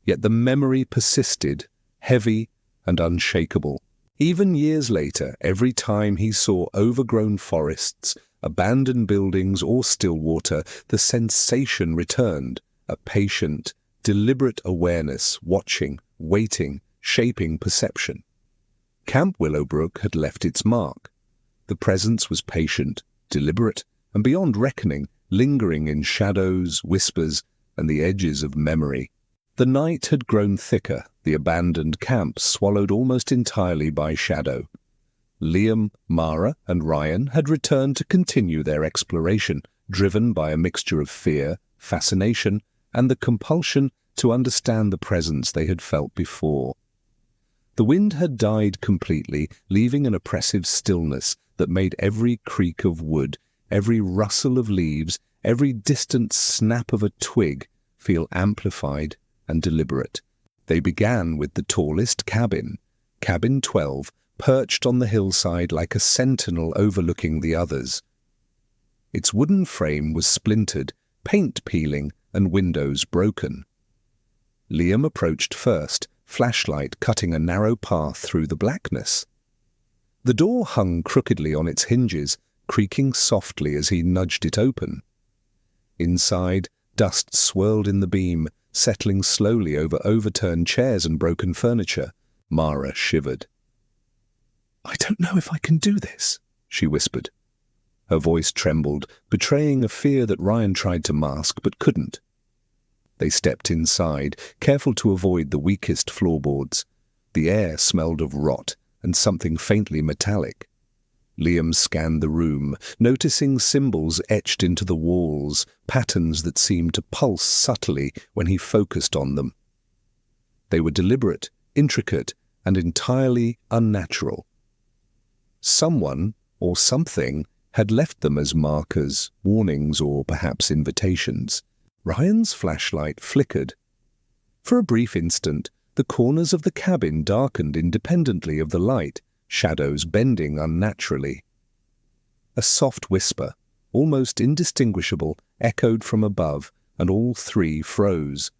Yet the memory persisted, heavy and unshakable. Even years later, every time he saw overgrown forests, abandoned buildings or still water, the sensation returned, a patient, deliberate awareness, watching, waiting, shaping perception. Camp Willowbrook had left its mark. The presence was patient, deliberate, and beyond reckoning, lingering in shadows, whispers, and the edges of memory. The night had grown thicker, the abandoned camp swallowed almost entirely by shadow. Liam, Mara, and Ryan had returned to continue their exploration, driven by a mixture of fear, fascination, and the compulsion to understand the presence they had felt before. The wind had died completely, leaving an oppressive stillness that made every creak of wood, every rustle of leaves, every distant snap of a twig feel amplified and deliberate. They began with the tallest cabin, Cabin 12, perched on the hillside like a sentinel overlooking the others. Its wooden frame was splintered, paint peeling, and windows broken. Liam approached first, flashlight cutting a narrow path through the blackness. The door hung crookedly on its hinges, creaking softly as he nudged it open. Inside, dust swirled in the beam, settling slowly over overturned chairs and broken furniture. Mara shivered. "I don't know if I can do this," she whispered. Her voice trembled, betraying a fear that Ryan tried to mask but couldn't. They stepped inside, careful to avoid the weakest floorboards. The air smelled of rot and something faintly metallic. Liam scanned the room, noticing symbols etched into the walls, patterns that seemed to pulse subtly when he focused on them. They were deliberate, intricate, and entirely unnatural. Someone, or something, had left them as markers, warnings, or perhaps invitations. Ryan's flashlight flickered. For a brief instant, the corners of the cabin darkened independently of the light, shadows bending unnaturally. A soft whisper, almost indistinguishable, echoed from above, and all three froze.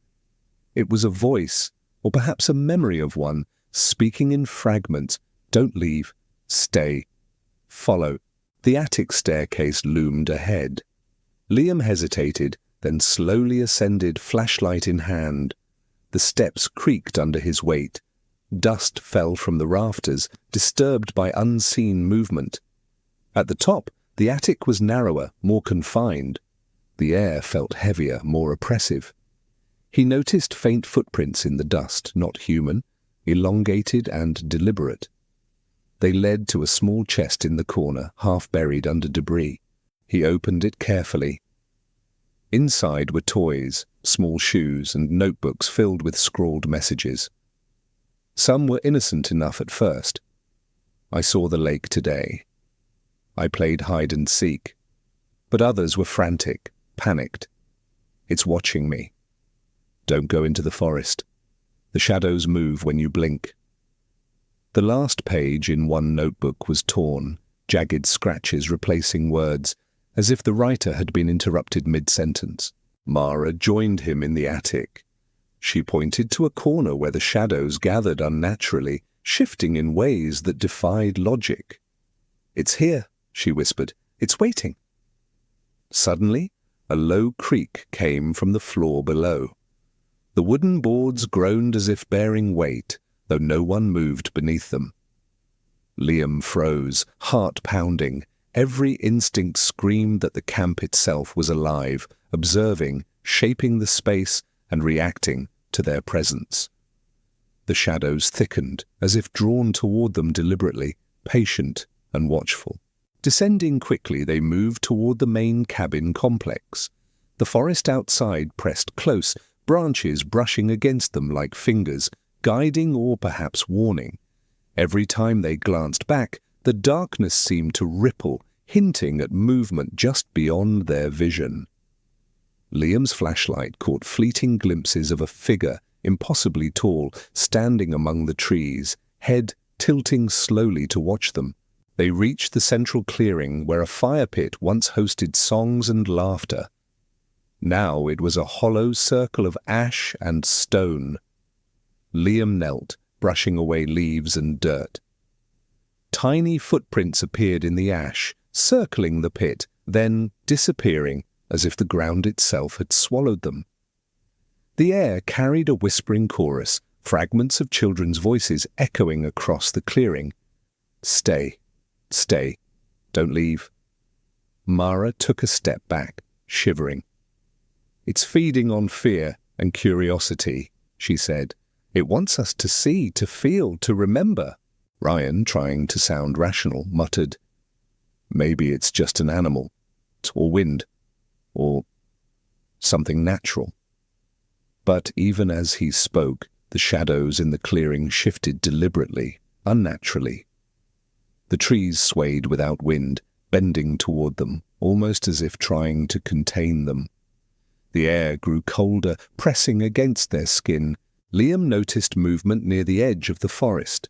It was a voice, or perhaps a memory of one, speaking in fragments. "Don't leave. Stay. Follow." The attic staircase loomed ahead. Liam hesitated, then slowly ascended, flashlight in hand. The steps creaked under his weight. Dust fell from the rafters, disturbed by unseen movement. At the top, the attic was narrower, more confined. The air felt heavier, more oppressive. He noticed faint footprints in the dust, not human, elongated and deliberate. They led to a small chest in the corner, half buried under debris. He opened it carefully. Inside were toys, small shoes, and notebooks filled with scrawled messages. Some were innocent enough at first. "I saw the lake today. I played hide and seek." But others were frantic, panicked. "It's watching me. Don't go into the forest. The shadows move when you blink." The last page in one notebook was torn, jagged scratches replacing words, as if the writer had been interrupted mid-sentence. Mara joined him in the attic. She pointed to a corner where the shadows gathered unnaturally, shifting in ways that defied logic. "It's here," she whispered. "It's waiting." Suddenly, a low creak came from the floor below. The wooden boards groaned as if bearing weight, though no one moved beneath them. Liam froze, heart pounding. Every instinct screamed that the camp itself was alive, observing, shaping the space, and reacting to their presence. The shadows thickened, as if drawn toward them deliberately, patient and watchful. Descending quickly, they moved toward the main cabin complex. The forest outside pressed close, branches brushing against them like fingers, guiding or perhaps warning. Every time they glanced back, the darkness seemed to ripple, hinting at movement just beyond their vision. Liam's flashlight caught fleeting glimpses of a figure, impossibly tall, standing among the trees, head tilting slowly to watch them. They reached the central clearing where a fire pit once hosted songs and laughter. Now it was a hollow circle of ash and stone. Liam knelt, brushing away leaves and dirt. Tiny footprints appeared in the ash, circling the pit, then disappearing as if the ground itself had swallowed them. The air carried a whispering chorus, fragments of children's voices echoing across the clearing. "Stay, stay, don't leave." Mara took a step back, shivering. "It's feeding on fear and curiosity," she said. "It wants us to see, to feel, to remember." Ryan, trying to sound rational, muttered, "Maybe it's just an animal, or wind, or something natural." But even as he spoke, the shadows in the clearing shifted deliberately, unnaturally. The trees swayed without wind, bending toward them, almost as if trying to contain them. The air grew colder, pressing against their skin. Liam noticed movement near the edge of the forest.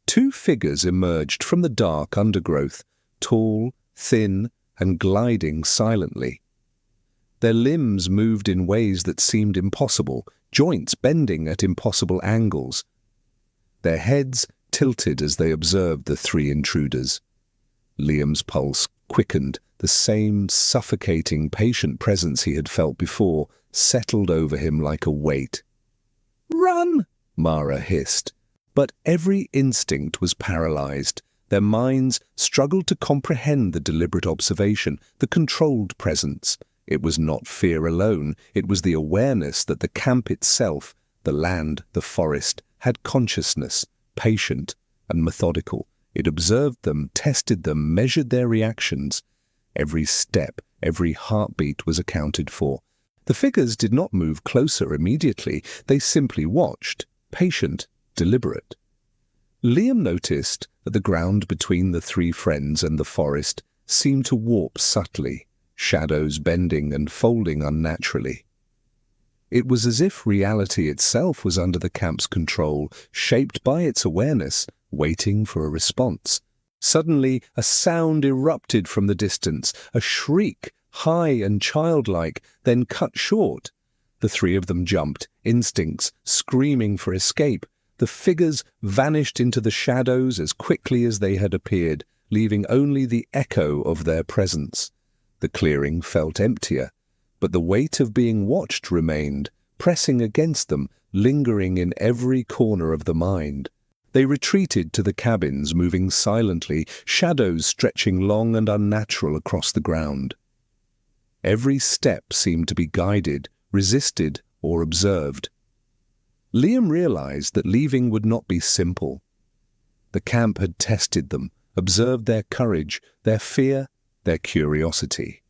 Two figures emerged from the dark undergrowth, tall, thin, and gliding silently. Their limbs moved in ways that seemed impossible, joints bending at impossible angles. Their heads tilted as they observed the three intruders. Liam's pulse quickened. The same suffocating, patient presence he had felt before settled over him like a weight. "Run!" Mara hissed. But every instinct was paralyzed. Their minds struggled to comprehend the deliberate observation, the controlled presence. It was not fear alone. It was the awareness that the camp itself, the land, the forest, had consciousness, patient and methodical. It observed them, tested them, measured their reactions. Every step, every heartbeat was accounted for. The figures did not move closer immediately. They simply watched, patient, deliberate. Liam noticed that the ground between the three friends and the forest seemed to warp subtly, shadows bending and folding unnaturally. It was as if reality itself was under the camp's control, shaped by its awareness, waiting for a response. Suddenly, a sound erupted from the distance, a shriek, high and childlike, then cut short. The three of them jumped, instincts screaming for escape. The figures vanished into the shadows as quickly as they had appeared, leaving only the echo of their presence. The clearing felt emptier, but the weight of being watched remained, pressing against them, lingering in every corner of the mind. They retreated to the cabins, moving silently, shadows stretching long and unnatural across the ground. Every step seemed to be guided, resisted, or observed. Liam realized that leaving would not be simple. The camp had tested them, observed their courage, their fear, their curiosity.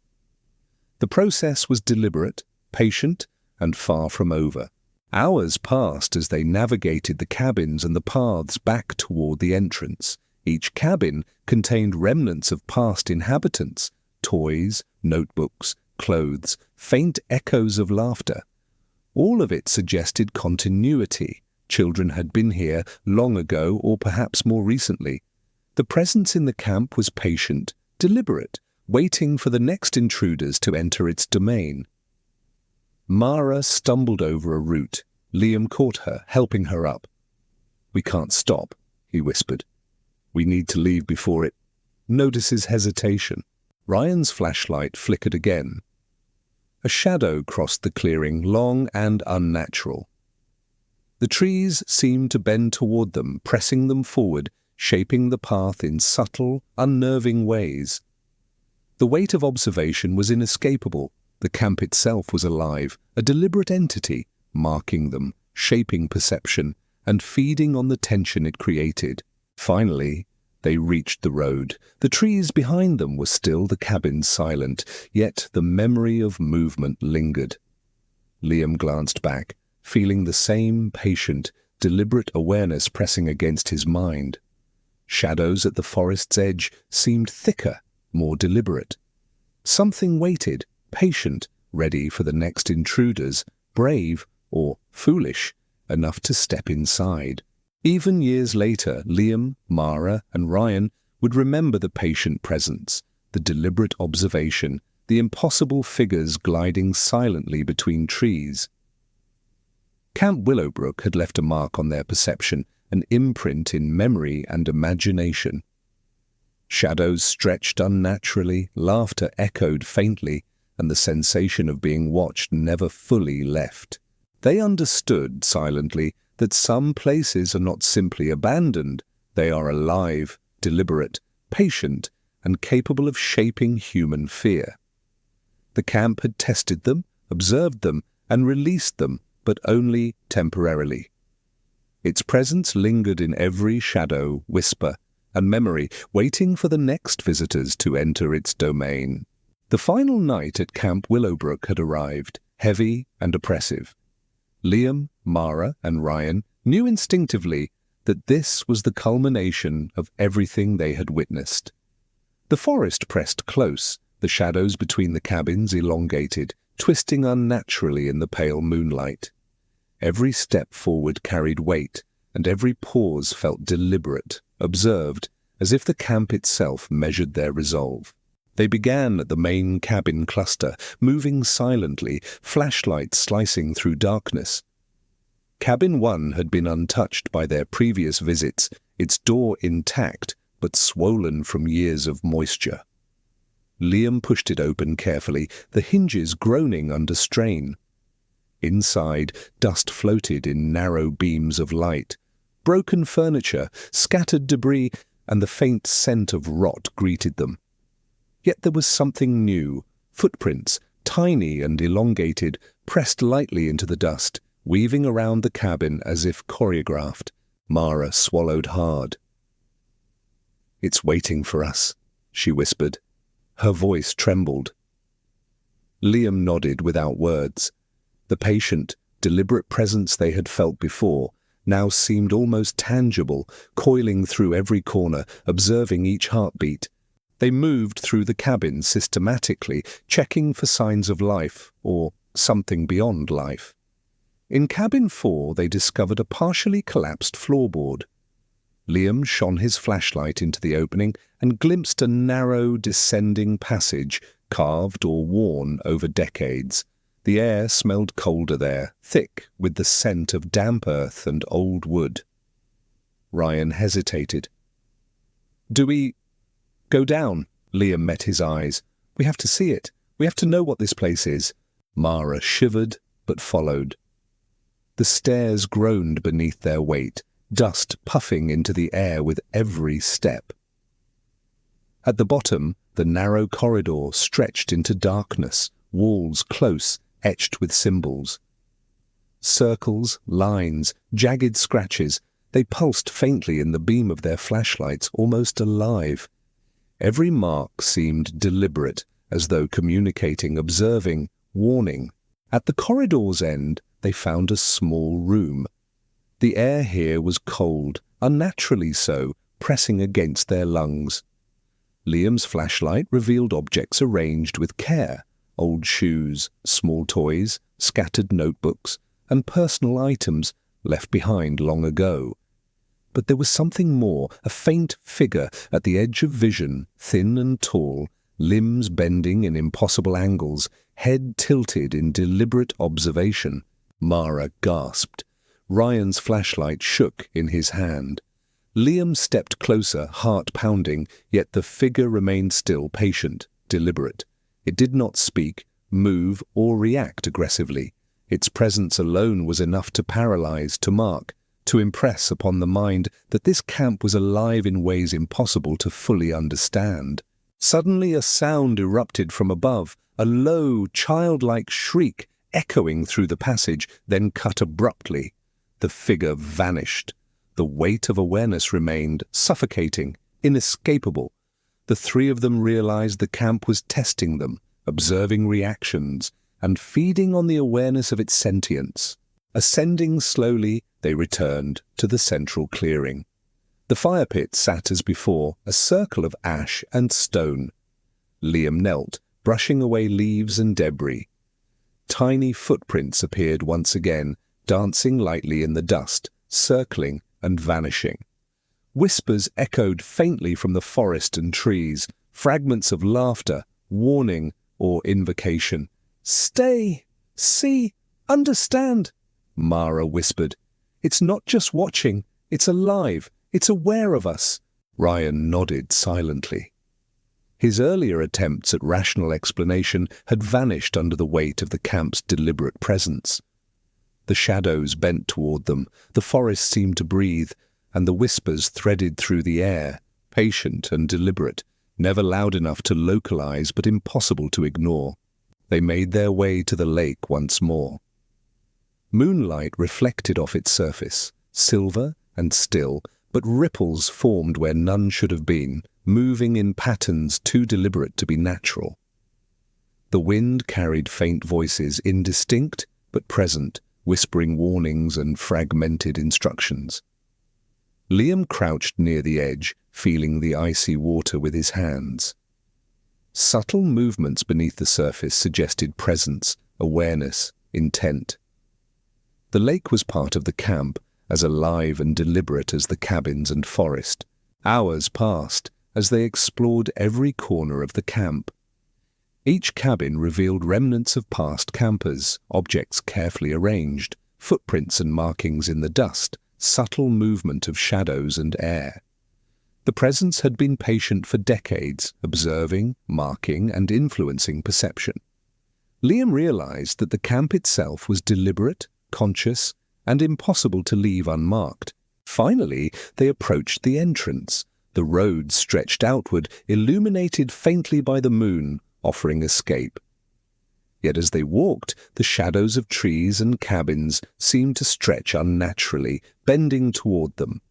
The process was deliberate, patient, and far from over. Hours passed as they navigated the cabins and the paths back toward the entrance. Each cabin contained remnants of past inhabitants, toys, notebooks, clothes, faint echoes of laughter. All of it suggested continuity. Children had been here long ago or perhaps more recently. The presence in the camp was patient, deliberate, waiting for the next intruders to enter its domain. Mara stumbled over a root. Liam caught her, helping her up. "We can't stop," he whispered. "We need to leave before it notices hesitation." Ryan's flashlight flickered again. A shadow crossed the clearing, long and unnatural. The trees seemed to bend toward them, pressing them forward, shaping the path in subtle, unnerving ways. The weight of observation was inescapable. The camp itself was alive, a deliberate entity, marking them, shaping perception, and feeding on the tension it created. Finally, they reached the road. The trees behind them were still, the cabins silent, yet the memory of movement lingered. Liam glanced back, feeling the same patient, deliberate awareness pressing against his mind. Shadows at the forest's edge seemed thicker, more deliberate. Something waited, patient, ready for the next intruders, brave or foolish enough to step inside. Even years later, Liam, Mara, and Ryan would remember the patient presence, the deliberate observation, the impossible figures gliding silently between trees. Camp Willowbrook had left a mark on their perception, an imprint in memory and imagination. Shadows stretched unnaturally, laughter echoed faintly, and the sensation of being watched never fully left. They understood, silently, that some places are not simply abandoned, they are alive, deliberate, patient, and capable of shaping human fear. The camp had tested them, observed them, and released them, but only temporarily. Its presence lingered in every shadow, whisper, and memory, waiting for the next visitors to enter its domain. The final night at Camp Willowbrook had arrived, heavy and oppressive. Liam, Mara, and Ryan knew instinctively that this was the culmination of everything they had witnessed. The forest pressed close, the shadows between the cabins elongated, twisting unnaturally in the pale moonlight. Every step forward carried weight, and every pause felt deliberate, observed, as if the camp itself measured their resolve. They began at the main cabin cluster, moving silently, flashlights slicing through darkness. Cabin 1 had been untouched by their previous visits, its door intact, but swollen from years of moisture. Liam pushed it open carefully, the hinges groaning under strain. Inside, dust floated in narrow beams of light. Broken furniture, scattered debris, and the faint scent of rot greeted them. Yet there was something new, footprints, tiny and elongated, pressed lightly into the dust, weaving around the cabin as if choreographed. Mara swallowed hard. "It's waiting for us," she whispered. Her voice trembled. Liam nodded without words. The patient, deliberate presence they had felt before now seemed almost tangible, coiling through every corner, observing each heartbeat. They moved through the cabin systematically, checking for signs of life, or something beyond life. In cabin 4, they discovered a partially collapsed floorboard. Liam shone his flashlight into the opening and glimpsed a narrow, descending passage, carved or worn over decades. The air smelled colder there, thick with the scent of damp earth and old wood. Ryan hesitated. "Do we go down?" Liam met his eyes. "We have to see it. We have to know what this place is." Mara shivered, but followed. The stairs groaned beneath their weight, dust puffing into the air with every step. At the bottom, the narrow corridor stretched into darkness, walls close, etched with symbols. Circles, lines, jagged scratches, they pulsed faintly in the beam of their flashlights, almost alive. Every mark seemed deliberate, as though communicating, observing, warning. At the corridor's end, they found a small room. The air here was cold, unnaturally so, pressing against their lungs. Liam's flashlight revealed objects arranged with care. Old shoes, small toys, scattered notebooks, and personal items left behind long ago. But there was something more, a faint figure at the edge of vision, thin and tall, limbs bending in impossible angles, head tilted in deliberate observation. Mara gasped. Ryan's flashlight shook in his hand. Liam stepped closer, heart pounding, yet the figure remained still, patient, deliberate. It did not speak, move, or react aggressively. Its presence alone was enough to paralyze, to mark, to impress upon the mind that this camp was alive in ways impossible to fully understand. Suddenly a sound erupted from above, a low, childlike shriek echoing through the passage, then cut abruptly. The figure vanished. The weight of awareness remained, suffocating, inescapable. The three of them realized the camp was testing them, observing reactions, and feeding on the awareness of its sentience. Ascending slowly, they returned to the central clearing. The fire pit sat as before, a circle of ash and stone. Liam knelt, brushing away leaves and debris. Tiny footprints appeared once again, dancing lightly in the dust, circling and vanishing. Whispers echoed faintly from the forest and trees, fragments of laughter, warning or invocation. "Stay! See! Understand!" Mara whispered. "It's not just watching, it's alive, it's aware of us." Ryan nodded silently. His earlier attempts at rational explanation had vanished under the weight of the camp's deliberate presence. The shadows bent toward them, the forest seemed to breathe, and the whispers threaded through the air, patient and deliberate, never loud enough to localize but impossible to ignore. They made their way to the lake once more. Moonlight reflected off its surface, silver and still, but ripples formed where none should have been, moving in patterns too deliberate to be natural. The wind carried faint voices, indistinct but present, whispering warnings and fragmented instructions. Liam crouched near the edge, feeling the icy water with his hands. Subtle movements beneath the surface suggested presence, awareness, intent. The lake was part of the camp, as alive and deliberate as the cabins and forest. Hours passed as they explored every corner of the camp. Each cabin revealed remnants of past campers, objects carefully arranged, footprints and markings in the dust, subtle movement of shadows and air. The presence had been patient for decades, observing, marking, and influencing perception. Liam realized that the camp itself was deliberate, conscious, and impossible to leave unmarked. Finally, they approached the entrance. The road stretched outward, illuminated faintly by the moon, offering escape. Yet as they walked, the shadows of trees and cabins seemed to stretch unnaturally, bending toward them.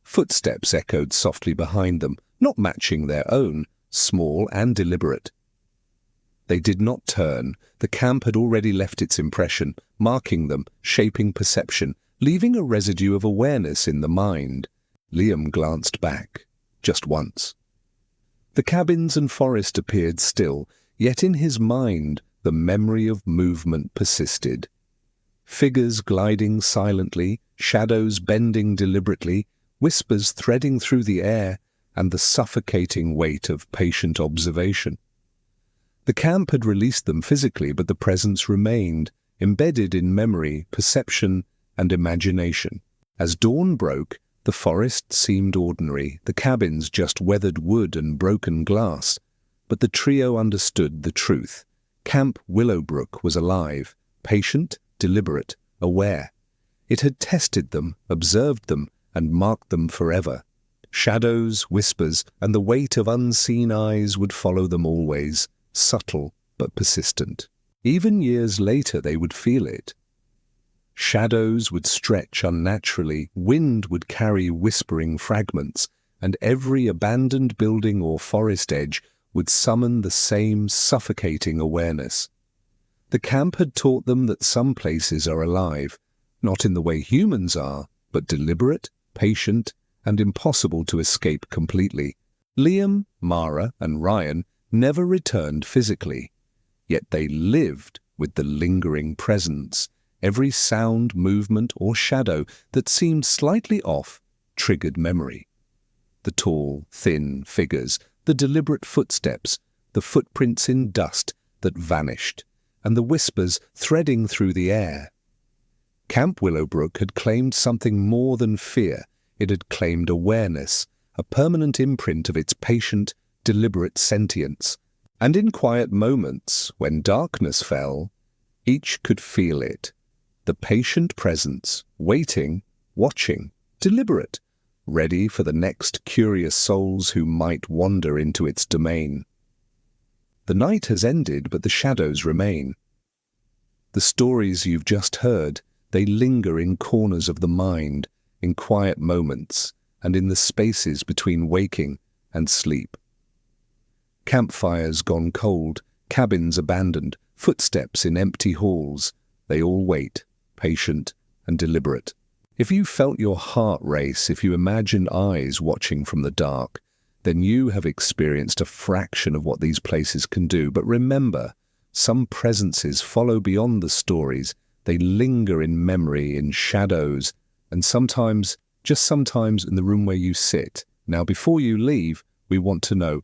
Footsteps echoed softly behind them, not matching their own, small and deliberate. They did not turn. The camp had already left its impression, marking them, shaping perception, leaving a residue of awareness in the mind. Liam glanced back, just once. The cabins and forest appeared still, yet in his mind the memory of movement persisted. Figures gliding silently, shadows bending deliberately, whispers threading through the air, and the suffocating weight of patient observation. The camp had released them physically, but the presence remained, embedded in memory, perception, and imagination. As dawn broke, the forest seemed ordinary, the cabins just weathered wood and broken glass. But the trio understood the truth. Camp Willowbrook was alive, patient, deliberate, aware. It had tested them, observed them, and marked them forever. Shadows, whispers, and the weight of unseen eyes would follow them always, subtle but persistent. Even years later they would feel it. Shadows would stretch unnaturally, wind would carry whispering fragments, and every abandoned building or forest edge would summon the same suffocating awareness. The camp had taught them that some places are alive, not in the way humans are, but deliberate, patient, and impossible to escape completely. Liam, Mara, and Ryan never returned physically, yet they lived with the lingering presence. Every sound, movement, or shadow that seemed slightly off triggered memory. The tall, thin figures, the deliberate footsteps, the footprints in dust that vanished, and the whispers threading through the air. Camp Willowbrook had claimed something more than fear. It had claimed awareness, a permanent imprint of its patient, deliberate sentience. And in quiet moments, when darkness fell, each could feel it. The patient presence, waiting, watching, deliberate, ready for the next curious souls who might wander into its domain. The night has ended, but the shadows remain. The stories you've just heard, they linger in corners of the mind, in quiet moments, and in the spaces between waking and sleep. Campfires gone cold, cabins abandoned, footsteps in empty halls, they all wait, patient and deliberate. If you felt your heart race, if you imagined eyes watching from the dark, then you have experienced a fraction of what these places can do. But remember, Some presences follow beyond the stories. They linger in memory, in shadows, and sometimes, just sometimes, in the room where you sit. Now, before you leave, we want to know,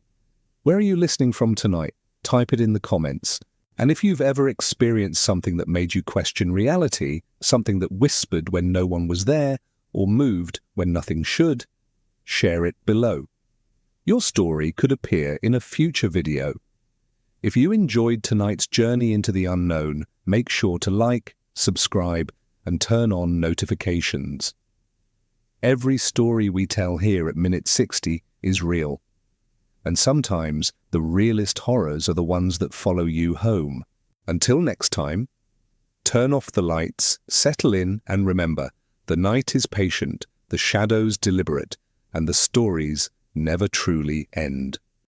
where are you listening from tonight? Type it in the comments. And if you've ever experienced something that made you question reality, something that whispered when no one was there, or moved when nothing should, share it below. Your story could appear in a future video. If you enjoyed tonight's journey into the unknown, make sure to like, subscribe, and turn on notifications. Every story we tell here at Minute 60 is real. And sometimes the realest horrors are the ones that follow you home. Until next time, turn off the lights, settle in, and remember, the night is patient, the shadows deliberate, and the stories never truly end.